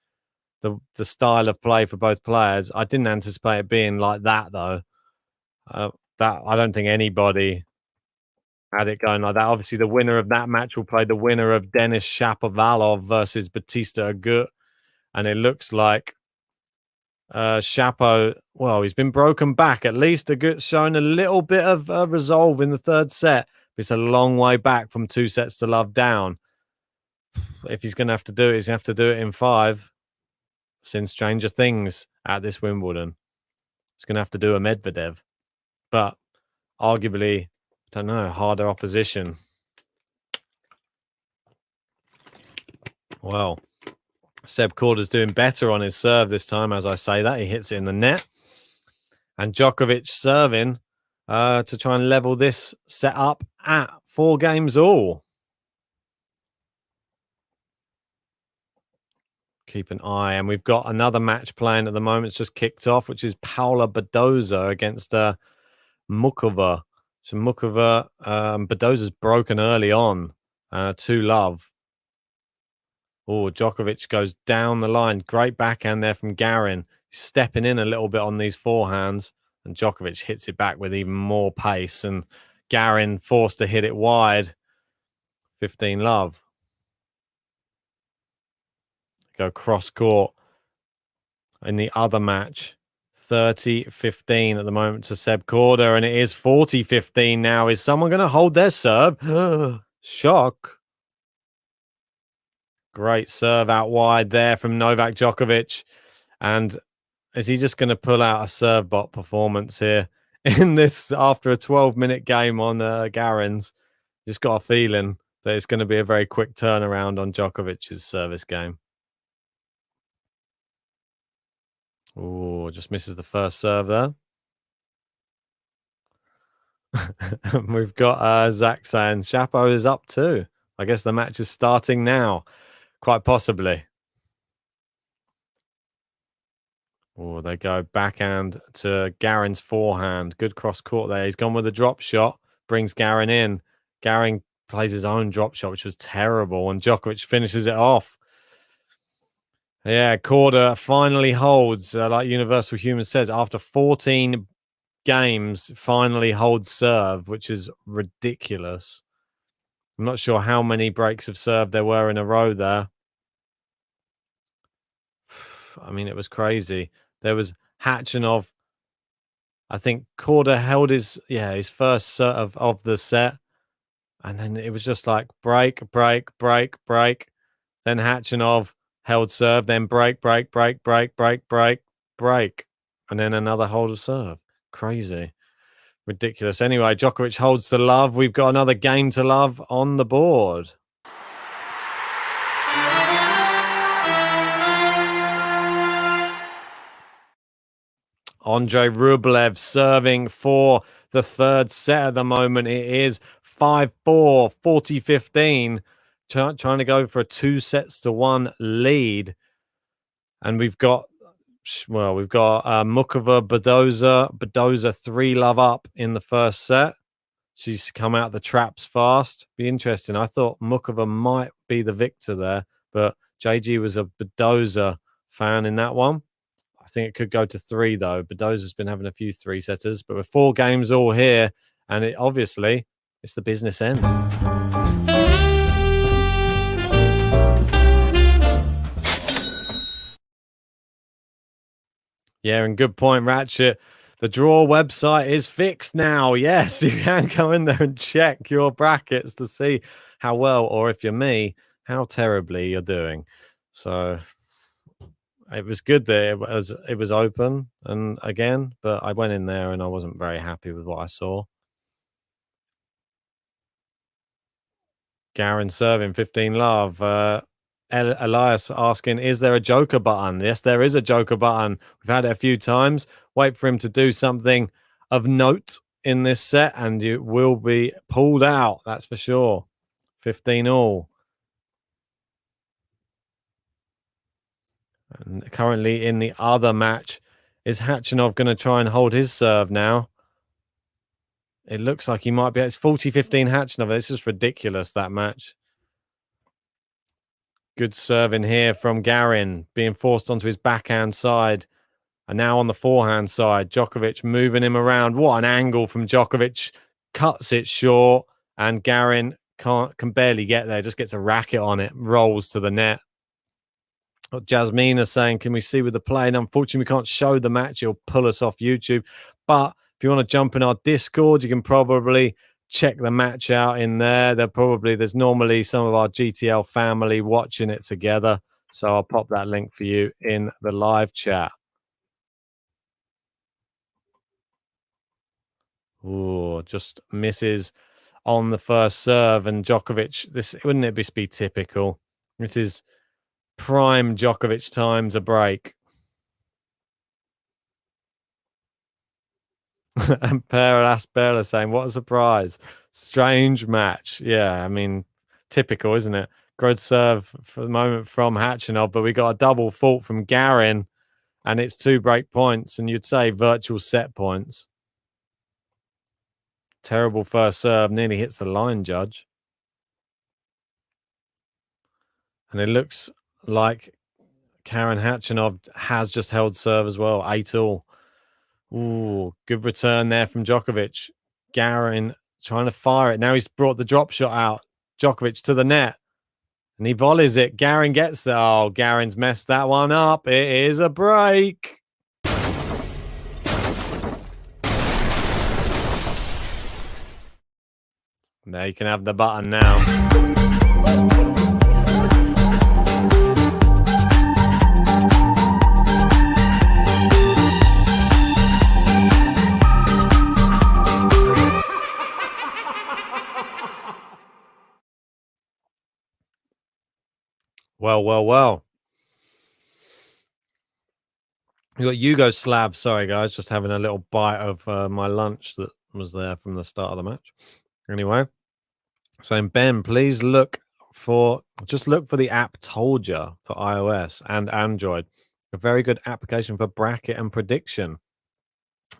The style of play for both players. I didn't anticipate it being like that, though. That I don't think anybody had it going like that. Obviously, the winner of that match will play the winner of Denis Shapovalov versus Batista Agut. And it looks like Shapo, well, he's been broken back. At least Agut's shown a little bit of resolve in the third set. It's a long way back from 2-0 down. If he's going to have to do it, he's going to have to do it in 5. Seen stranger things at this Wimbledon. He's going to have to do a Medvedev. But arguably, I don't know, harder opposition. Well, Seb Korda's doing better on his serve this time, as I say that. He hits it in the net. And Djokovic serving to try and level this set up at 4 games all. Keep an eye. And we've got another match playing at the moment. It's just kicked off, which is Paula Badoza against Mukova. So Mukova, Badoza's broken early on. 2-love. Oh, Djokovic goes down the line. Great backhand there from Garin. He's stepping in a little bit on these forehands. And Djokovic hits it back with even more pace. And Garin forced to hit it wide. 15-love. Go cross court in the other match. 30-15 at the moment to Seb Korda. And it is 40-15 now. Is someone going to hold their serve? Shock. Great serve out wide there from Novak Djokovic. And is he just going to pull out a serve bot performance here in this after a 12-minute game on Garin's? Just got a feeling that it's going to be a very quick turnaround on Djokovic's service game. Oh, just misses the first serve there. We've got Zach saying Shapo is up too. I guess the match is starting now. Quite possibly. Oh, they go backhand to Garin's forehand. Good cross court there. He's gone with a drop shot. Brings Garin in. Garin plays his own drop shot, which was terrible. And Djokovic finishes it off. Yeah, Korda finally holds, like Universal Human says, after 14 games, finally holds serve, which is ridiculous. I'm not sure how many breaks of serve there were in a row there. I mean, it was crazy. There was Hatchinov. I think Korda held his first serve of the set. And then it was just like break, break, break, break. Then Hatchinov held serve, then break, break, break, break, break, break, break. And then another hold of serve. Crazy. Ridiculous. Anyway, Djokovic holds to love. We've got another game to love on the board. Andrei Rublev serving for the third set at the moment. It is 5-4, 40-15. Trying to go for a 2-1 lead. And we've got Well, we've got Mukova, Badoza 3-love up in the first set. She's come out the traps fast. Be interesting. I thought Mukova might be the victor there, but JG was a Badoza fan in that one. I think it could go to 3, though. Badoza's been having a few 3-setters, but with 4 games all here, and obviously it's the business end. Yeah, and good point, Ratchet. The draw website is fixed now. Yes, you can go in there and check your brackets to see how well, or if you're me, how terribly you're doing. So it was good that it was open and again, but I went in there and I wasn't very happy with what I saw. Garin serving 15-love. Elias asking, is there a joker button? Yes, there is a joker button. We've had it a few times. Wait for him to do something of note in this set and you will be pulled out. That's for sure. 15 all. And currently in the other match, is Khachanov going to try and hold his serve now? It looks like he might be. It's 40-15 Khachanov. This is ridiculous, that match. Good serve in here from Garin, being forced onto his backhand side. And now on the forehand side, Djokovic moving him around. What an angle from Djokovic. Cuts it short, and Garin can barely get there. Just gets a racket on it, rolls to the net. Jasmina saying, can we see with the play? And unfortunately, we can't show the match. It'll pull us off YouTube. But if you want to jump in our Discord, you can probably check the match out in there. There's normally some of our GTL family watching it together. So I'll pop that link for you in the live chat. Ooh, just misses on the first serve. And Djokovic, wouldn't it be typical? This is prime Djokovic time to break. And Perla saying, what a surprise. Strange match. Yeah, I mean, typical, isn't it? Good serve for the moment from Khachanov, but we got a double fault from Garin, and it's 2 break points, and you'd say virtual set points. Terrible first serve, nearly hits the line, Judge. And it looks like Karen Khachanov has just held serve as well, 8 all. Ooh, good return there from Djokovic. Garin trying to fire it. Now he's brought the drop shot out. Djokovic to the net. And he volleys it. Garin gets there. Oh, Garin's messed that one up. It is a break. There, you can have the button now. Well. You got Hugo Slab. Sorry, guys. Just having a little bite of my lunch that was there from the start of the match. Anyway, saying, Ben, please look for the app Told Ya for iOS and Android. A very good application for bracket and prediction.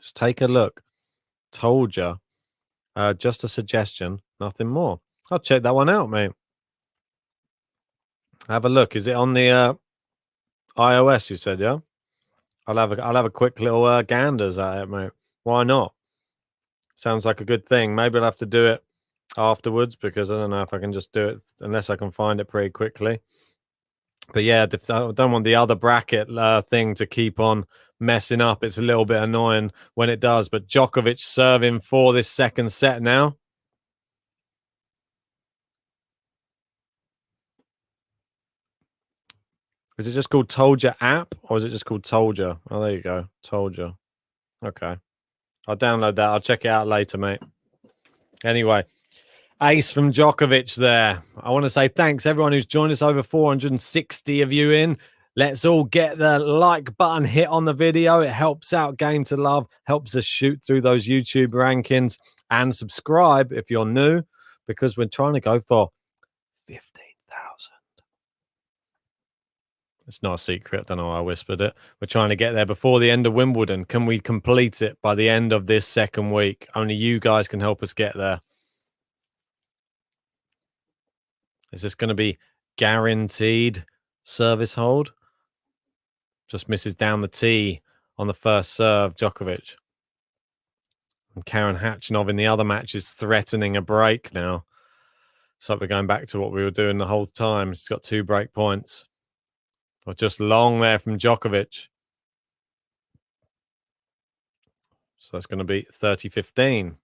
Just take a look. Told Ya. Just a suggestion. Nothing more. I'll check that one out, mate. Have a look. Is it on the iOS? You said, yeah. I'll have a quick little ganders at it, mate. Why not? Sounds like a good thing. Maybe I'll have to do it afterwards because I don't know if I can just do it unless I can find it pretty quickly. But yeah, I don't want the other bracket thing to keep on messing up. It's a little bit annoying when it does. But Djokovic serving for this second set now. Is it just called Told Ya app or is it just called Told Ya? Oh, there you go. Told Ya. Okay. I'll download that. I'll check it out later, mate. Anyway, ace from Djokovic there. I want to say thanks everyone who's joined us. Over 460 of you in. Let's all get the like button hit on the video. It helps out Game to Love, helps us shoot through those YouTube rankings, and subscribe if you're new because we're trying to go for 15,000. It's not a secret. I don't know why I whispered it. We're trying to get there before the end of Wimbledon. Can we complete it by the end of this second week? Only you guys can help us get there. Is this going to be guaranteed service hold? Just misses down the tee on the first serve, Djokovic. And Karen Khachanov in the other match is threatening a break now. It's like we're going back to what we were doing the whole time. She's got 2 break points. Or just long there from Djokovic. So that's going to be 30-15.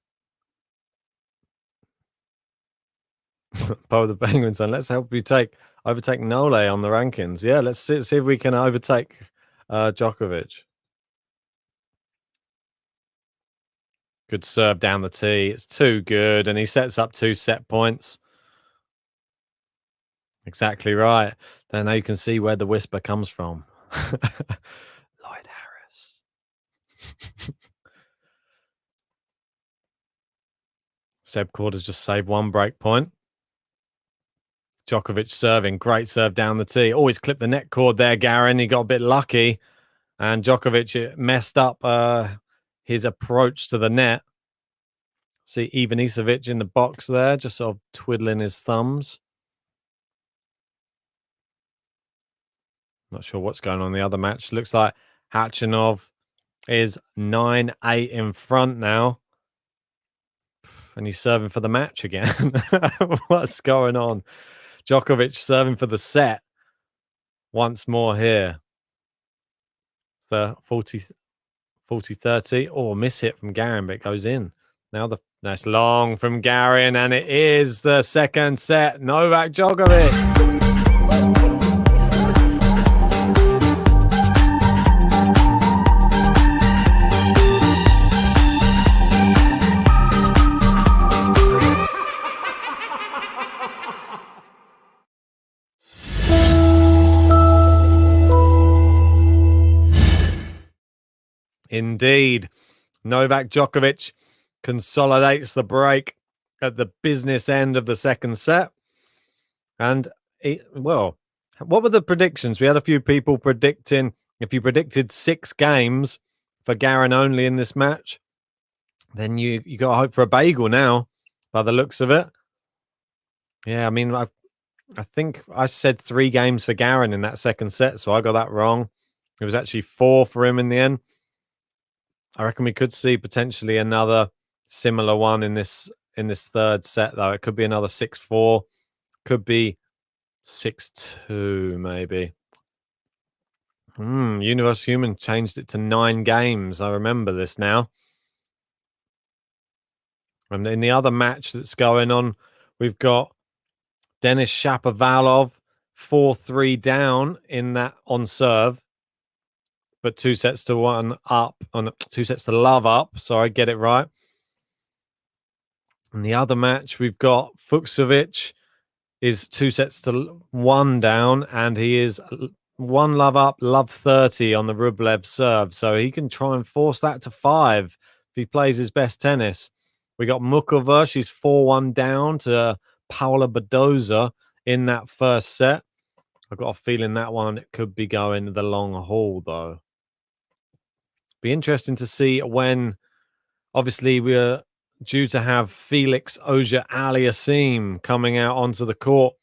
Bo the Penguins, and let's help you overtake Nole on the rankings. Yeah, let's see if we can overtake Djokovic. Good serve down the tee. It's too good, and he sets up 2 set points. Exactly right. Then now you can see where the whisper comes from. Lloyd Harris. Seb Corder's just saved 1 break point. Djokovic serving. Great serve down the tee. Always clipped the net cord there, Garin. He got a bit lucky. And Djokovic messed up his approach to the net. See Ivanisevic in the box there, just sort of twiddling his thumbs. Not sure what's going on in the other match. Looks like Khachanov is 9-8 in front now. And he's serving for the match again. What's going on? Djokovic serving for the set once more here. The 40-30. Oh, miss hit from Garin, but it goes in. Now the nice long from Garin, and it is the second set. Novak Djokovic. Indeed, Novak Djokovic consolidates the break at the business end of the second set. And, well, what were the predictions? We had a few people predicting, if you predicted 6 games for Garin only in this match, then you got to hope for a bagel now, by the looks of it. Yeah, I mean, I think I said 3 games for Garin in that second set, so I got that wrong. It was actually 4 for him in the end. I reckon we could see potentially another similar one in this third set, though. It could be another 6-4, could be 6-2, maybe. Universe Human changed it to 9 games. I remember this now. And in the other match that's going on, we've got Denis Shapovalov 4-3 down in that on serve. But 2 sets to 1 up, on 2 sets to love up. So I get it right. In the other match, we've got Fucsovic is 2 sets to 1 down, and he is 1 love up, love 30 on the Rublev serve. So he can try and force that to 5 if he plays his best tennis. We got Mukova. She's 4-1 down to Paula Badoza in that first set. I've got a feeling that one it could be going the long haul, though. Be interesting to see when, obviously, we're due to have Felix Auger-Aliassime coming out onto the court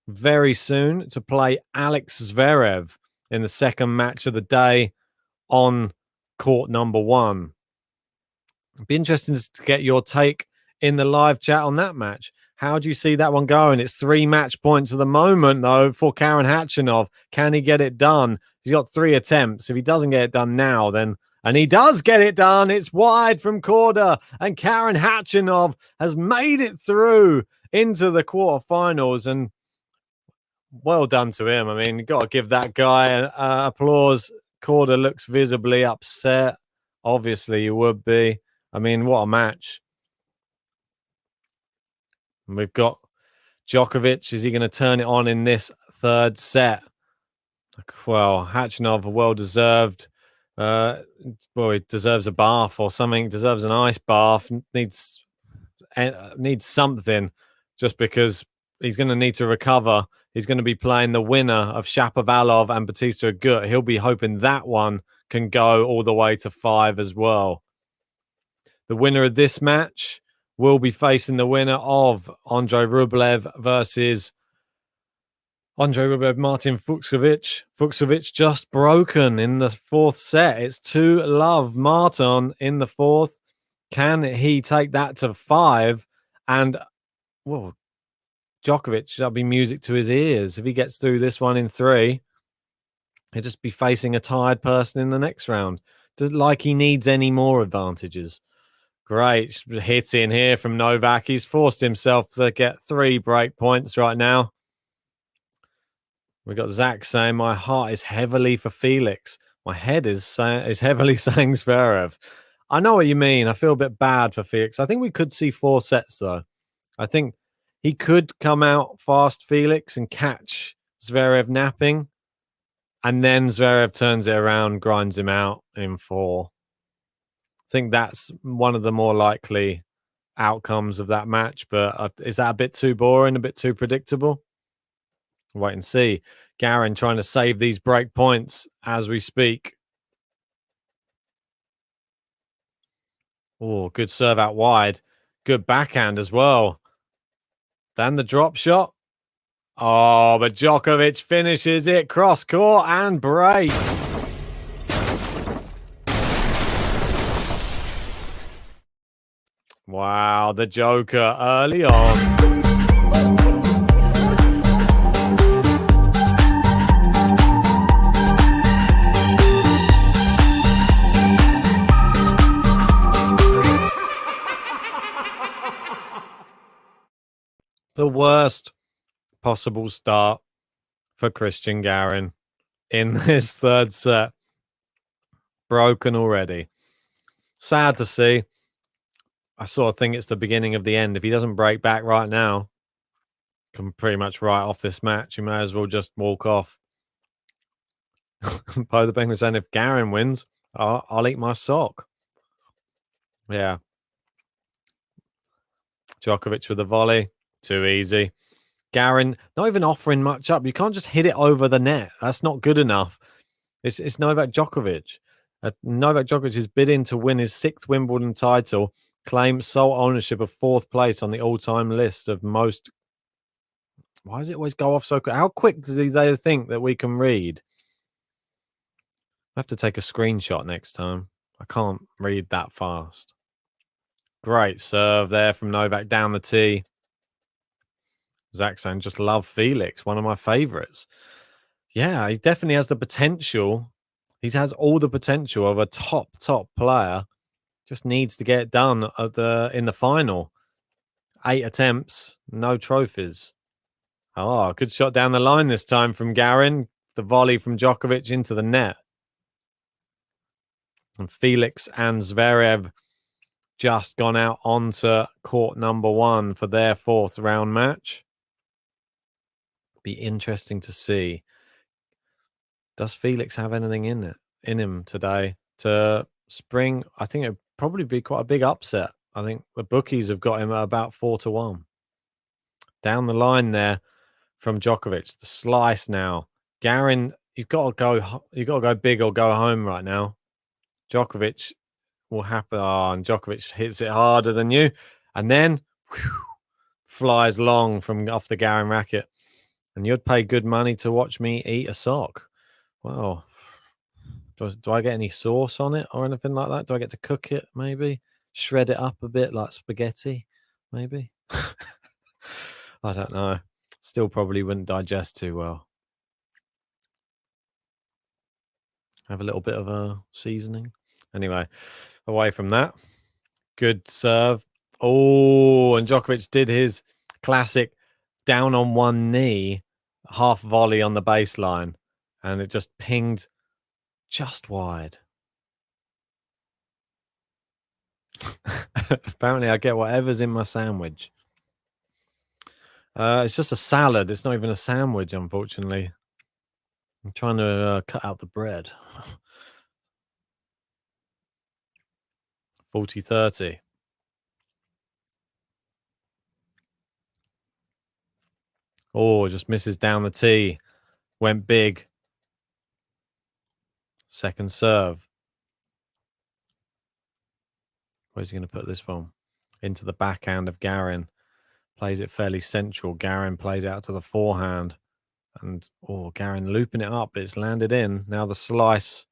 very soon to play Alex Zverev in the second match of the day on court number 1. It'd be interesting to get your take in the live chat on that match. How do you see that one going? It's 3 match points at the moment, though, for Karen Khachanov. Can he get it done? He's got 3 attempts. If he doesn't get it done now, then... And he does get it done. It's wide from Korda. And Karen Khachanov has made it through into the quarterfinals. And well done to him. I mean, you've got to give that guy applause. Korda looks visibly upset. Obviously, you would be. I mean, what a match. And we've got Djokovic. Is he going to turn it on in this third set? Well, Khachanov, well-deserved. Well, he deserves a bath or something. Deserves an ice bath. Needs something, just because he's going to need to recover. He's going to be playing the winner of Shapovalov and Batista Agut. He'll be hoping that one can go all the way to 5 as well. The winner of this match will be facing the winner of Andrei Rublev versus Andrei Rublev, Martin Fucsovics. Fucsovics just broken in the 4th set. It's 2-love. Martin in the 4th. Can he take that to 5? And, well, Djokovic, that'll be music to his ears. If he gets through this one in 3, he'll just be facing a tired person in the next round. Doesn't like he needs any more advantages. Great hit in here from Novak. He's forced himself to get 3 break points right now. We got Zach saying, my heart is heavily for Felix. My head is heavily saying Zverev. I know what you mean. I feel a bit bad for Felix. I think we could see 4 sets, though. I think he could come out fast, Felix, and catch Zverev napping. And then Zverev turns it around, grinds him out in 4. I think that's one of the more likely outcomes of that match. But is that a bit too boring, a bit too predictable? Wait and see. Garin trying to save these break points as we speak. Oh, good serve out wide. Good backhand as well. Then the drop shot. Oh, but Djokovic finishes it cross court and breaks. Wow, the Joker early on. The worst possible start for Cristian Garin in this 3rd set. Broken already. Sad to see. I sort of think it's the beginning of the end. If he doesn't break back right now, can pretty much write off this match. You may as well just walk off. By the Penguin saying, if Garin wins, I'll eat my sock. Yeah. Djokovic with a volley. Too easy. Garin not even offering much up. You can't just hit it over the net. That's not good enough. It's Novak Djokovic. Novak Djokovic is bidding to win his 6th Wimbledon title, claim sole ownership of 4th place on the all-time list of most. Why does it always go off so quick? How quick do they think that we can read? I have to take a screenshot next time. I can't read that fast. Great serve there from Novak down the tee. Zach saying, just love Felix, one of my favorites. Yeah, he definitely has the potential. He has all the potential of a top player. Just needs to get it done in the final. 8 attempts, no trophies. Oh, good shot down the line this time from Garin. The volley from Djokovic into the net. And Felix and Zverev just gone out onto court number 1 for their 4th round match. Be interesting to see. Does Felix have anything in him today to spring? I think it'd probably be quite a big upset. I think the bookies have got him at about 4-1. Down the line there from Djokovic, the slice now. Garin, you've got to go big or go home right now. Djokovic will happen. Oh, and Djokovic hits it harder than you, and then flies long from off the Garin racket. And you'd pay good money to watch me eat a sock. Well, do I get any sauce on it or anything like that? Do I get to cook it, maybe? Shred it up a bit like spaghetti, maybe? I don't know. Still probably wouldn't digest too well. Have a little bit of a seasoning. Anyway, away from that. Good serve. Oh, and Djokovic did his classic down on one knee, half volley on the baseline, and it just pinged just wide. Apparently, I get whatever's in my sandwich. It's just a salad. It's not even a sandwich, unfortunately. I'm trying to cut out the bread. 40-30. Oh, just misses down the tee. Went big. Second serve. Where's he going to put this one? Into the backhand of Garin. Plays it fairly central. Garin plays out to the forehand. And, Garin looping it up. It's landed in. Now the slice.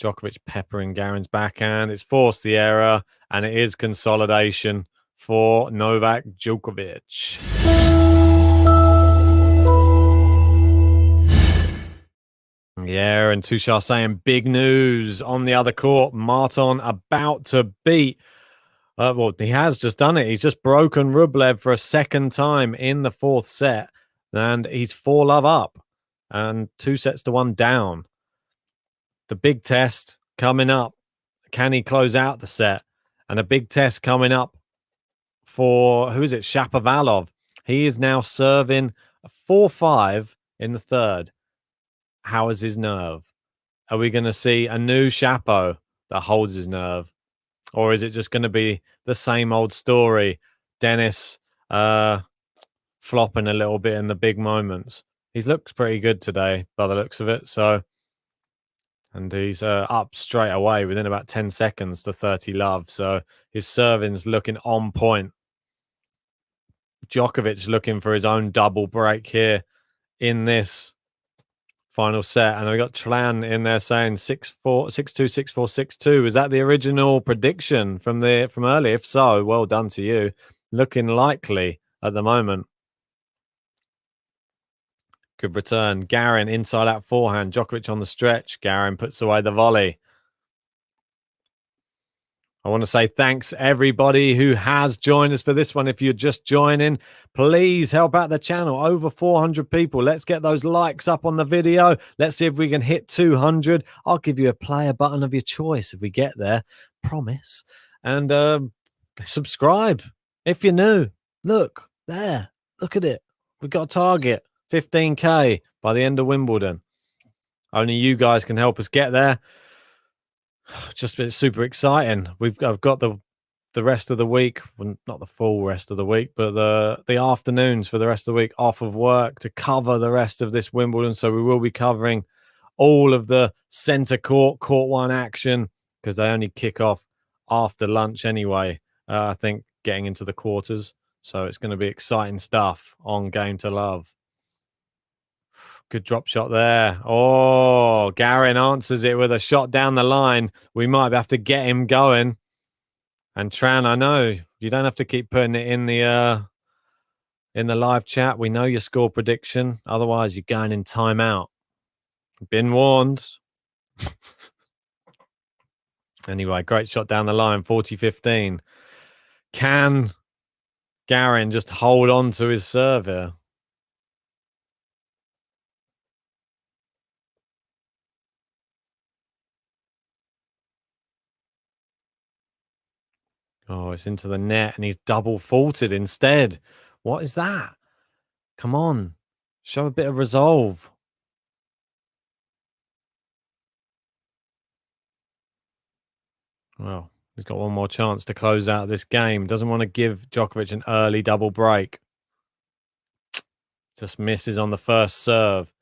Djokovic peppering Garin's backhand. It's forced the error. And it is consolidation for Novak Djokovic. Yeah, and Tushar saying big news on the other court. Martin about to beat. Well, he has just done it. He's just broken Rublev for a second time in the fourth set. And he's 4-love up and 2-1 down. The big test coming up. Can he close out the set? And a big test coming up for, who is it? Shapovalov. He is now serving a 4-5 in the third. How is his nerve? Are we going to see a new Shapo that holds his nerve? Or is it just going to be the same old story? Dennis flopping a little bit in the big moments. He looks pretty good today by the looks of it. So, and he's up straight away within about 10 seconds to 30-love. So his serving's looking on point. Djokovic looking for his own double break here in this final set. And we got Tlan in there saying 6-4, 6-2, 6-4, 6-2. Is that the original prediction from earlier? If so, well done to you. Looking likely at the moment. Good return. Garin inside out forehand. Djokovic on the stretch. Garin puts away the volley. I want to say thanks everybody who has joined us for this one. If you're just joining, please help out the channel. Over 400 people. Let's get those likes up on the video. Let's see if we can hit 200. I'll give you a player button of your choice if we get there. Promise. And subscribe if you're new. Look there. Look at it. We've got a target. 15K by the end of Wimbledon. Only you guys can help us get there. Just been super exciting. I've got the rest of the week, well, not the full rest of the week, but the afternoons for the rest of the week off of work to cover the rest of this Wimbledon. So we will be covering all of the centre court one action because they only kick off after lunch anyway. I think getting into the quarters. So it's going to be exciting stuff on Game to Love. Good drop shot there. Oh, Garin answers it with a shot down the line. We might have to get him going. And Tran, I know you don't have to keep putting it in the live chat. We know your score prediction. Otherwise, you're going in timeout. Been warned. Anyway, great shot down the line. 40-15. Can Garin just hold on to his serve here? Oh, it's into the net and he's double faulted instead. What is that? Come on. Show a bit of resolve. Well, he's got one more chance to close out this game. Doesn't want to give Djokovic an early double break. Just misses on the first serve.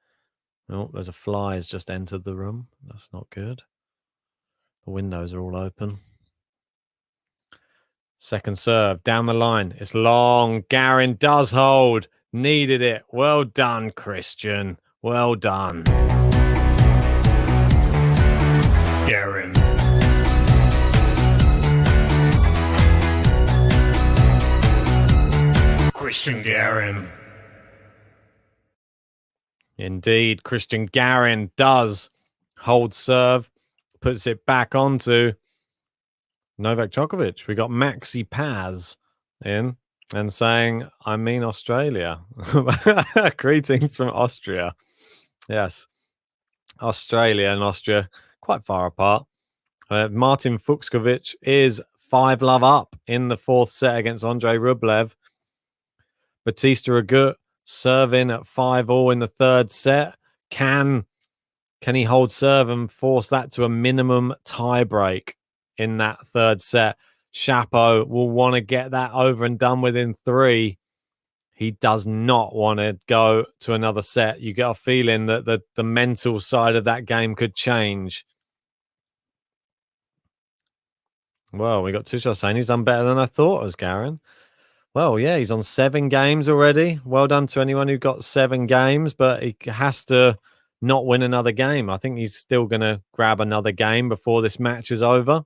Oh, there's a fly has just entered the room. That's not good. The windows are all open. Second serve, down the line. It's long. Garin does hold. Needed it. Well done, Cristian. Well done.
Garin. Cristian Garin.
Indeed, Cristian Garin does hold serve. Puts it back onto Novak Djokovic. We got Maxi Paz in and saying, I mean Australia. Greetings from Austria. Yes. Australia and Austria, quite far apart. Martin Fucsovics is 5-love up in the fourth set against Andrei Rublev. Batista Agut serving at 5-all in the third set. Can he hold serve and force that to a minimum tie break in that third set? Shapo will want to get that over and done with in 3. He does not want to go to another set. You get a feeling that the mental side of that game could change. Well, we got Tushar saying he's done better than I thought as Garin. Well, yeah, he's on 7 games already. Well done to anyone who got 7 games, but he has to not win another game. I think he's still going to grab another game before this match is over.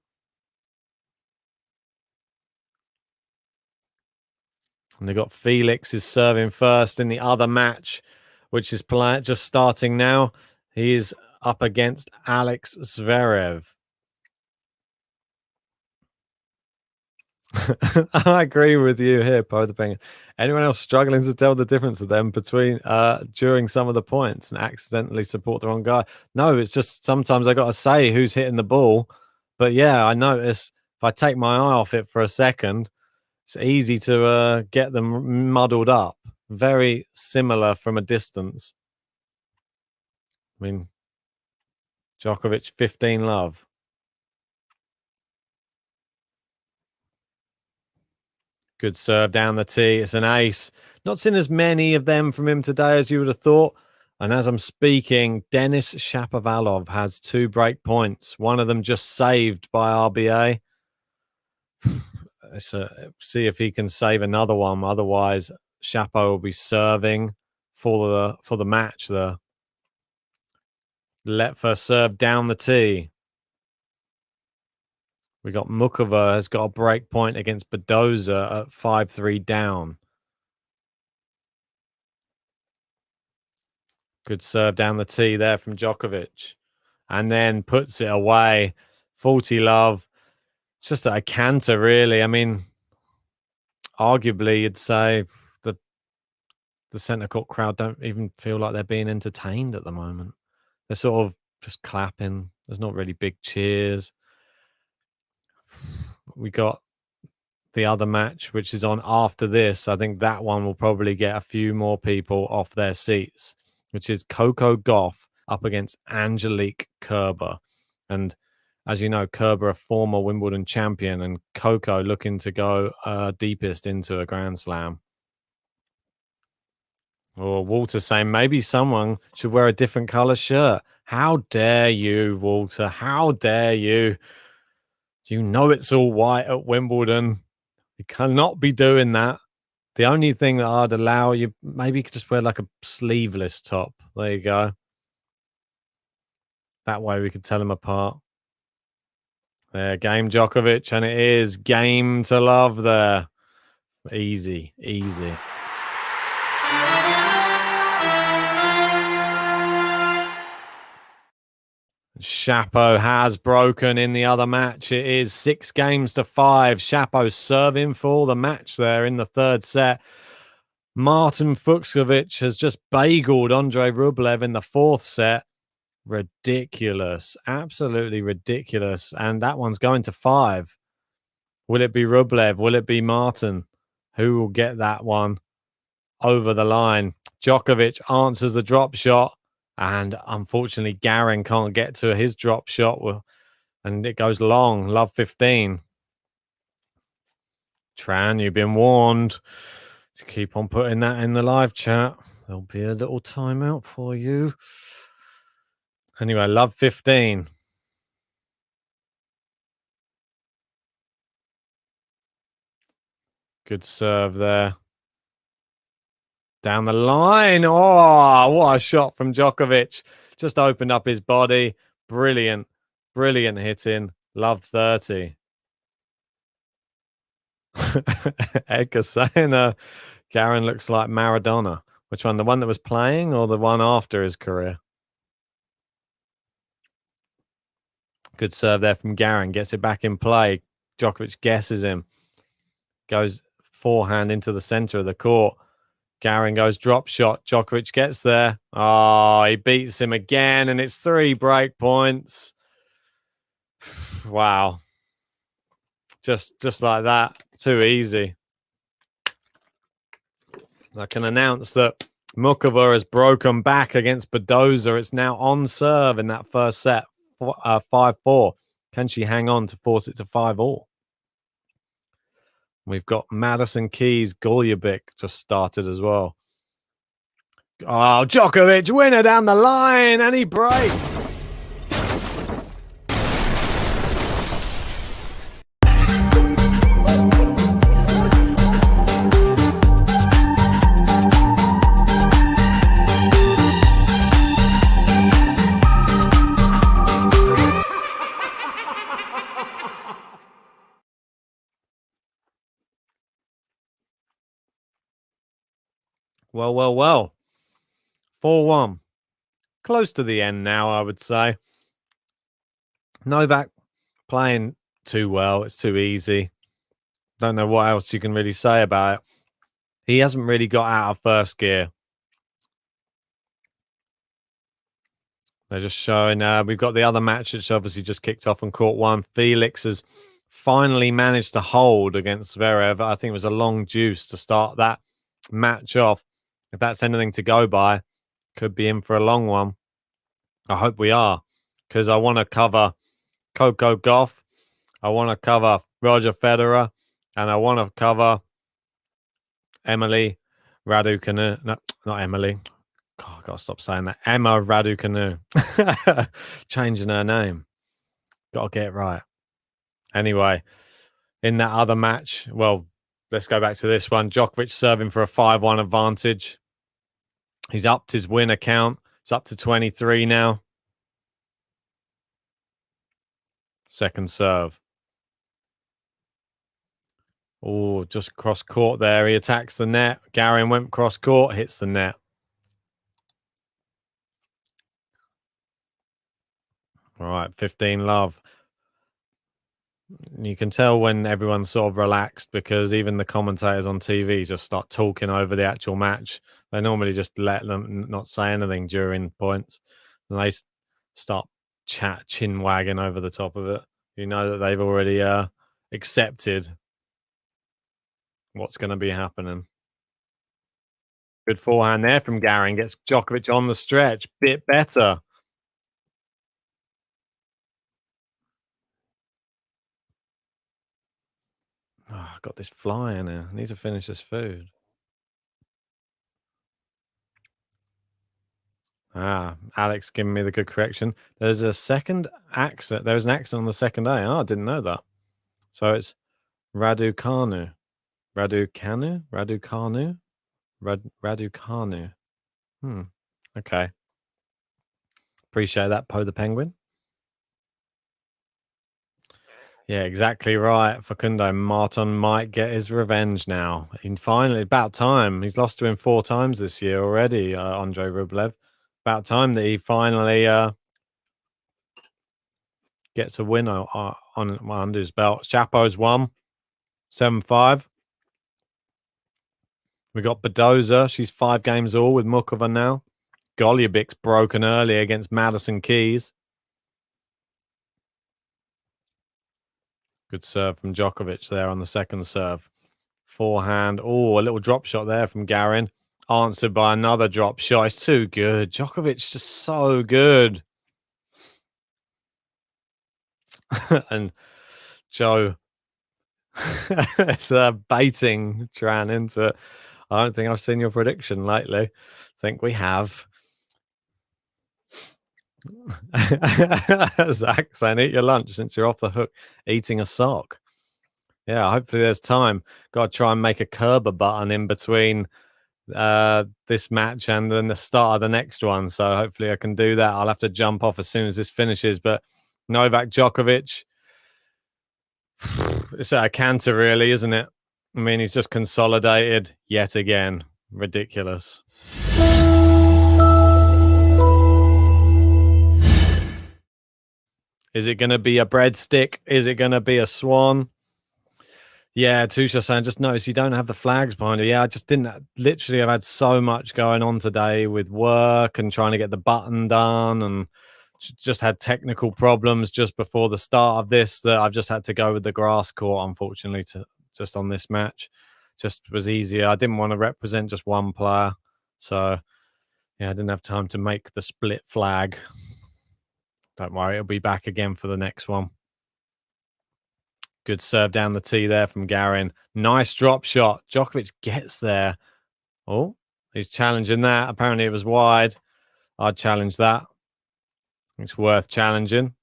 And they got Felix is serving first in the other match, which is just starting now. He is up against Alex Zverev. I agree with you here, Po the Penguin. Anyone else struggling to tell the difference of them between during some of the points and accidentally support the wrong guy? No, it's just sometimes I got to say who's hitting the ball. But yeah, I notice if I take my eye off it for a second, it's easy to get them muddled up. Very similar from a distance. I mean, Djokovic, 15 love. Good serve down the tee. It's an ace. Not seen as many of them from him today as you would have thought. And as I'm speaking, Denis Shapovalov has 2 break points. One of them just saved by RBA. See if he can save another one. Otherwise, Shapo will be serving for the match there. Let first serve down the tee. We got Mukova has got a break point against Badoza at 5-3 down. Good serve down the tee there from Djokovic. And then puts it away. 40 love. It's just a canter, really. I mean, arguably, you'd say the centre court crowd don't even feel like they're being entertained at the moment. They're sort of just clapping. There's not really big cheers. We got the other match, which is on after this. I think that one will probably get a few more people off their seats, which is Coco Gauff up against Angelique Kerber. And as you know, Kerber, a former Wimbledon champion, and Coco looking to go deepest into a Grand Slam. Or Walter saying maybe someone should wear a different color shirt. How dare you, Walter? How dare you? You know it's all white at Wimbledon. You cannot be doing that. The only thing that I'd allow you, maybe you could just wear like a sleeveless top. There you go. That way we could tell them apart. There, game Djokovic, and it is game to love there. Easy, easy. Shapo has broken in the other match. It is 6-5. Shapo serving for the match there in the 3rd set. Martin Fucsovics has just bageled Andre Rublev in the 4th set. Ridiculous. Absolutely ridiculous. And that one's going to 5. Will it be Rublev? Will it be Martin? Who will get that one over the line? Djokovic answers the drop shot. And unfortunately, Garin can't get to his drop shot. And it goes long. Love 15. Tran, you've been warned. To keep on putting that in the live chat. There'll be a little timeout for you. Anyway, love 15. Good serve there. Down the line. Oh, what a shot from Djokovic. Just opened up his body. Brilliant. Brilliant hitting. Love 30. Edgar saying Garin looks like Maradona. Which one? The one that was playing or the one after his career? Good serve there from Garin. Gets it back in play. Djokovic guesses him. Goes forehand into the center of the court. Garin goes drop shot. Djokovic gets there. Oh, he beats him again, and it's 3 break points. Wow. Just like that. Too easy. I can announce that Mukova has broken back against Badoza. It's now on serve in that first set. 5-4. Can she hang on to force it to 5-all? We've got Madison Keys, Golubik just started as well. Oh, Djokovic, winner down the line. Any break? Well. 4-1. Close to the end now, I would say. Novak playing too well. It's too easy. Don't know what else you can really say about it. He hasn't really got out of first gear. They're just showing. We've got the other match, which obviously just kicked off on court 1. Felix has finally managed to hold against Zverev. I think it was a long deuce to start that match off. If that's anything to go by, could be in for a long one. I hope we are, because I want to cover Coco Gauff. I want to cover Roger Federer, and I want to cover Emily Raducanu. No, not Emily. God, I gotta stop saying that. Emma Raducanu. Changing her name. Gotta get it right. Anyway, in that other match, well, let's go back to this one. Djokovic serving for a 5-1 advantage. He's upped his win account. It's up to 23 now. Second serve. Oh, just cross court there. He attacks the net. Garin went cross court, hits the net. All right, 15 love. You can tell when everyone's sort of relaxed, because even the commentators on TV just start talking over the actual match. They normally just let them not say anything during points. And they start chin wagging over the top of it. You know that they've already accepted what's going to be happening. Good forehand there from Garin. Gets Djokovic on the stretch. Bit better. Oh, I've got this fly in here. I need to finish this food. Alex giving me the good correction. There's a second accent. There was an accent on the second A. Oh, I didn't know that. So it's Raducanu. Raducanu? Raducanu? Raducanu. Okay. Appreciate that, Poe the Penguin. Yeah, exactly right. Facundo Martin might get his revenge now. Finally, about time. He's lost to him 4 times this year already, Andrei Rublev. About time that he finally gets a win under his belt. Chapo's won 7-5. We got Badoza. She's 5 games all with Mukova now. Golubic broken early against Madison Keys. Good serve from Djokovic there on the second serve. Forehand. Oh, a little drop shot there from Garin. Answered by another drop shot. It's too good. Djokovic's just so good. And Joe is baiting Tran into it. I don't think I've seen your prediction lately. I think we have. Zach saying, eat your lunch since you're off the hook eating a sock. Yeah, hopefully there's time. Got to try and make a Kerber button in between this match and then the start of the next one. So hopefully I can do that. I'll have to jump off as soon as this finishes. But Novak Djokovic, it's a canter really, isn't it? I mean, he's just consolidated yet again. Ridiculous. Is it going to be a breadstick? Is it going to be a swan? Yeah, Tusha saying, just noticed you don't have the flags behind you. Yeah, I just didn't. Literally, I've had so much going on today with work and trying to get the button done, and just had technical problems just before the start of this that I've just had to go with the grass court, unfortunately, to just on this match. Just was easier. I didn't want to represent just one player. So, yeah, I didn't have time to make the split flag. Don't worry, it'll be back again for the next one. Good serve down the tee there from Garin. Nice drop shot. Djokovic gets there. Oh, he's challenging that. Apparently it was wide. I'd challenge that. It's worth challenging.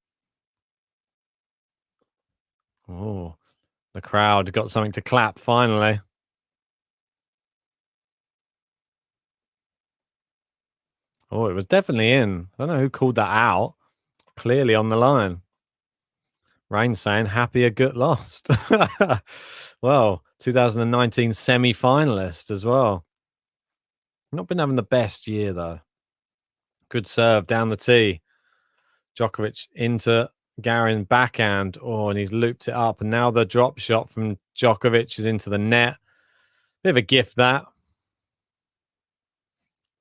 Oh, the crowd got something to clap finally. Oh, it was definitely in. I don't know who called that out. Clearly on the line. Rain saying happy a good lost. Well, 2019 semi-finalist as well. Not been having the best year though. Good serve down the tee. Djokovic into Garin backhand. Oh, and he's looped it up. And now the drop shot from Djokovic is into the net. Bit of a gift that.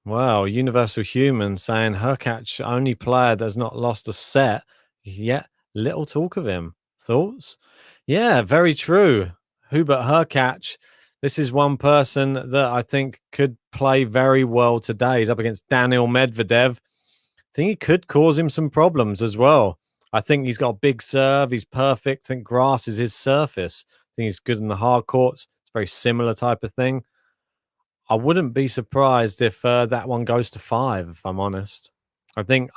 Wow, Universal Human saying Hurkacz, only player that's not lost a set. Yet little talk of him. Thoughts? Yeah, very true. Hubert Hurkacz. This is one person that I think could play very well today. He's up against Daniil Medvedev. I think he could cause him some problems as well. I think he's got a big serve. He's perfect. I think grass is his surface. I think he's good in the hard courts. It's a very similar type of thing. I wouldn't be surprised if that one goes to 5, if I'm honest. I think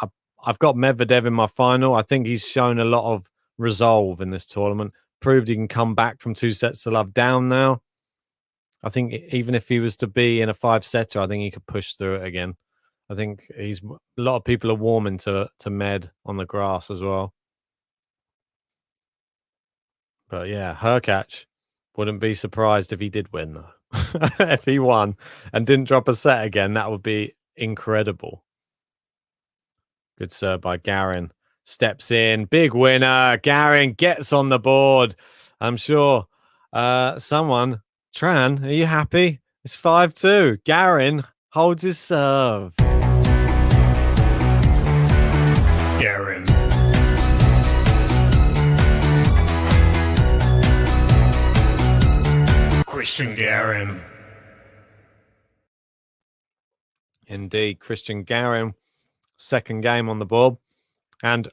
I've got Medvedev in my final. I think he's shown a lot of resolve in this tournament. Proved he can come back from 2 sets to love down now. I think even if he was to be in a 5-setter, I think he could push through it again. I think a lot of people are warming to Med on the grass as well. But yeah, Hurkacz, wouldn't be surprised if he did win though. If he won and didn't drop a set again, that would be incredible. Good serve by Garin. Steps in, big winner. Garin gets on the board. I'm sure someone, Tran, are you happy? It's 5-2. Garin holds his serve.
Garin. Cristian Garin.
Indeed, Cristian Garin, second game on the board. And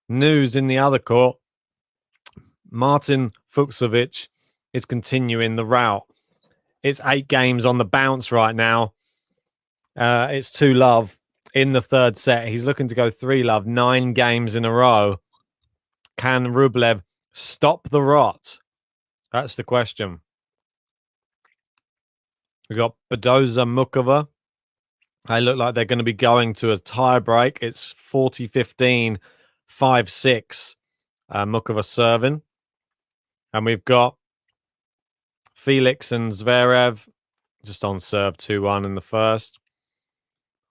news in the other court, Martin Fucsovics is continuing the route. It's 8 games on the bounce right now. It's 2-love in the third set. He's looking to go 3-love, 9 games in a row. Can Rublev stop the rot? That's the question. We've got Badoza Mukova. They look like they're going to be going to a tie break. It's 40-15, 5-6. Mukova serving. And we've got Felix and Zverev just on serve 2-1 in the first.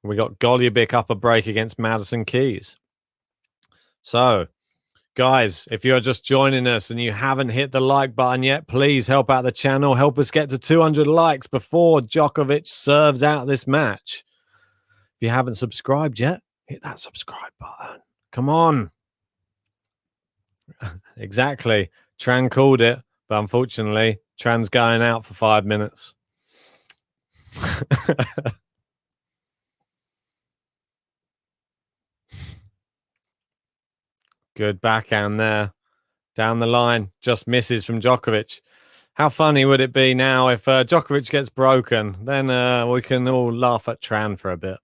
We got Golubic up a break against Madison Keys. So, guys, if you're just joining us and you haven't hit the like button yet, please help out the channel. Help us get to 200 likes before Djokovic serves out this match. If you haven't subscribed yet, hit that subscribe button. Come on. Exactly. Tran called it, but unfortunately, Tran's going out for 5 minutes. Good backhand there. Down the line. Just misses from Djokovic. How funny would it be now if Djokovic gets broken? Then we can all laugh at Tran for a bit.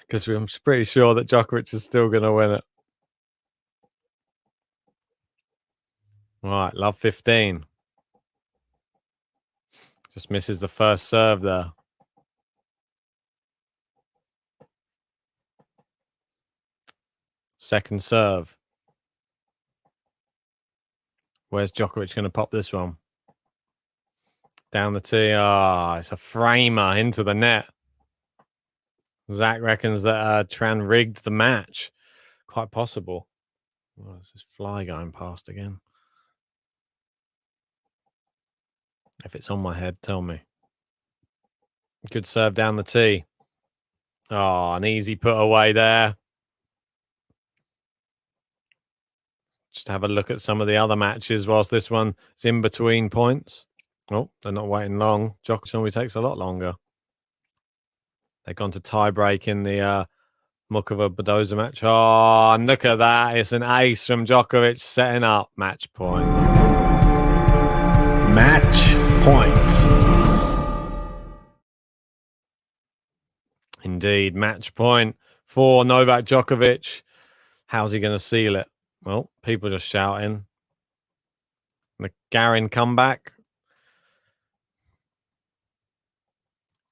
Because I'm pretty sure that Djokovic is still going to win it. Right, love 15. Just misses the first serve there. Second serve. Where's Djokovic going to pop this one? Down the tee. Ah, it's a framer into the net. Zach reckons that Tran rigged the match. Quite possible. Oh, there's this fly going past again. If it's on my head, tell me. Good serve down the tee. Oh, an easy put away there. Just have a look at some of the other matches whilst this one is in between points. Oh, they're not waiting long. Djokovic normally takes a lot longer. They've gone to tie break in the Mukova Badoza match. Oh, and look at that. It's an ace from Djokovic setting up match point.
Match point.
Indeed, match point for Novak Djokovic. How's he going to seal it? Well, people just shouting. The Garin comeback.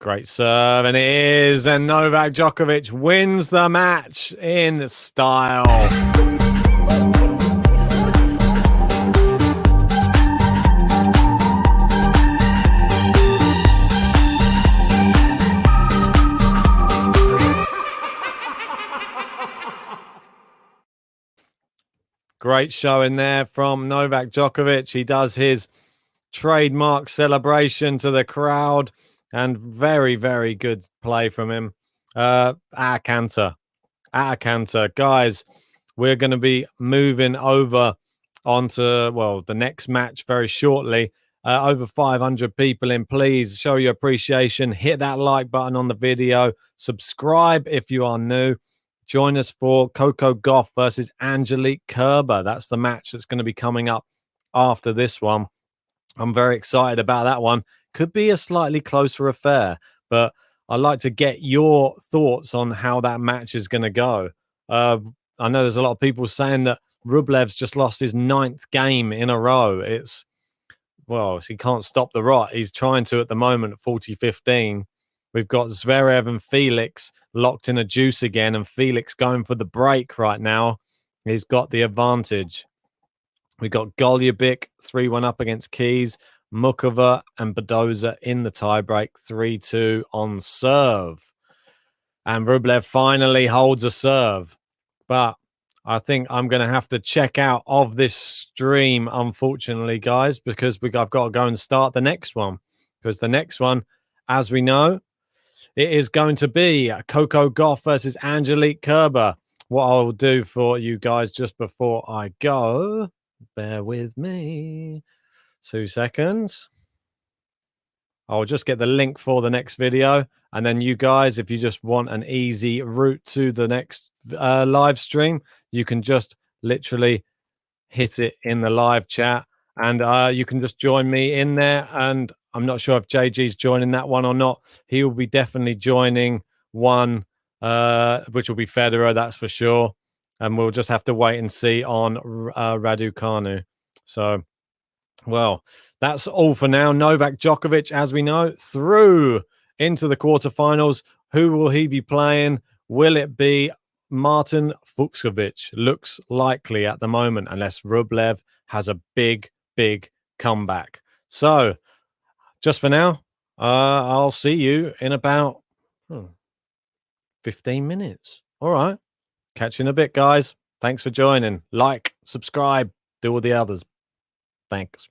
Great serve, and it is. And Novak Djokovic wins the match in style. Great showing there from Novak Djokovic. He does his trademark celebration to the crowd, and very, very good play from him. At a canter. Guys, we're going to be moving over onto, well, the next match very shortly. Over 500 people in. Please show your appreciation. Hit that like button on the video. Subscribe if you are new. Join us for Coco Gauff versus Angelique Kerber. That's the match that's going to be coming up after this one. I'm very excited about that one. Could be a slightly closer affair, but I'd like to get your thoughts on how that match is going to go. I know there's a lot of people saying that Rublev's just lost his 9th game in a row. Well, he can't stop the rot. He's trying to at the moment at 40-15. We've got Zverev and Felix locked in a juice again, and Felix going for the break right now. He's got the advantage. We've got Golubik 3-1 up against Keys. Mukova and Badoza in the tiebreak 3-2 on serve. And Rublev finally holds a serve. But I think I'm going to have to check out of this stream, unfortunately, guys, because I've got to go and start the next one. Because the next one, as we know, it is going to be Coco Gauff versus Angelique Kerber. What I will do for you guys just before I go, bear with me 2 seconds. I'll just get the link for the next video. And then you guys, if you just want an easy route to the next live stream, you can just literally hit it in the live chat. And you can just join me in there. And I'm not sure if JG's joining that one or not. He will be definitely joining one, which will be Federer, that's for sure. And we'll just have to wait and see on Raducanu. So, well, that's all for now. Novak Djokovic, as we know, through into the quarterfinals. Who will he be playing? Will it be Martin Fucsovics? Looks likely at the moment, unless Rublev has a big, big comeback. So, just for now, I'll see you in about 15 minutes. All right. Catch you in a bit, guys. Thanks for joining. Like, subscribe, do all the others. Thanks.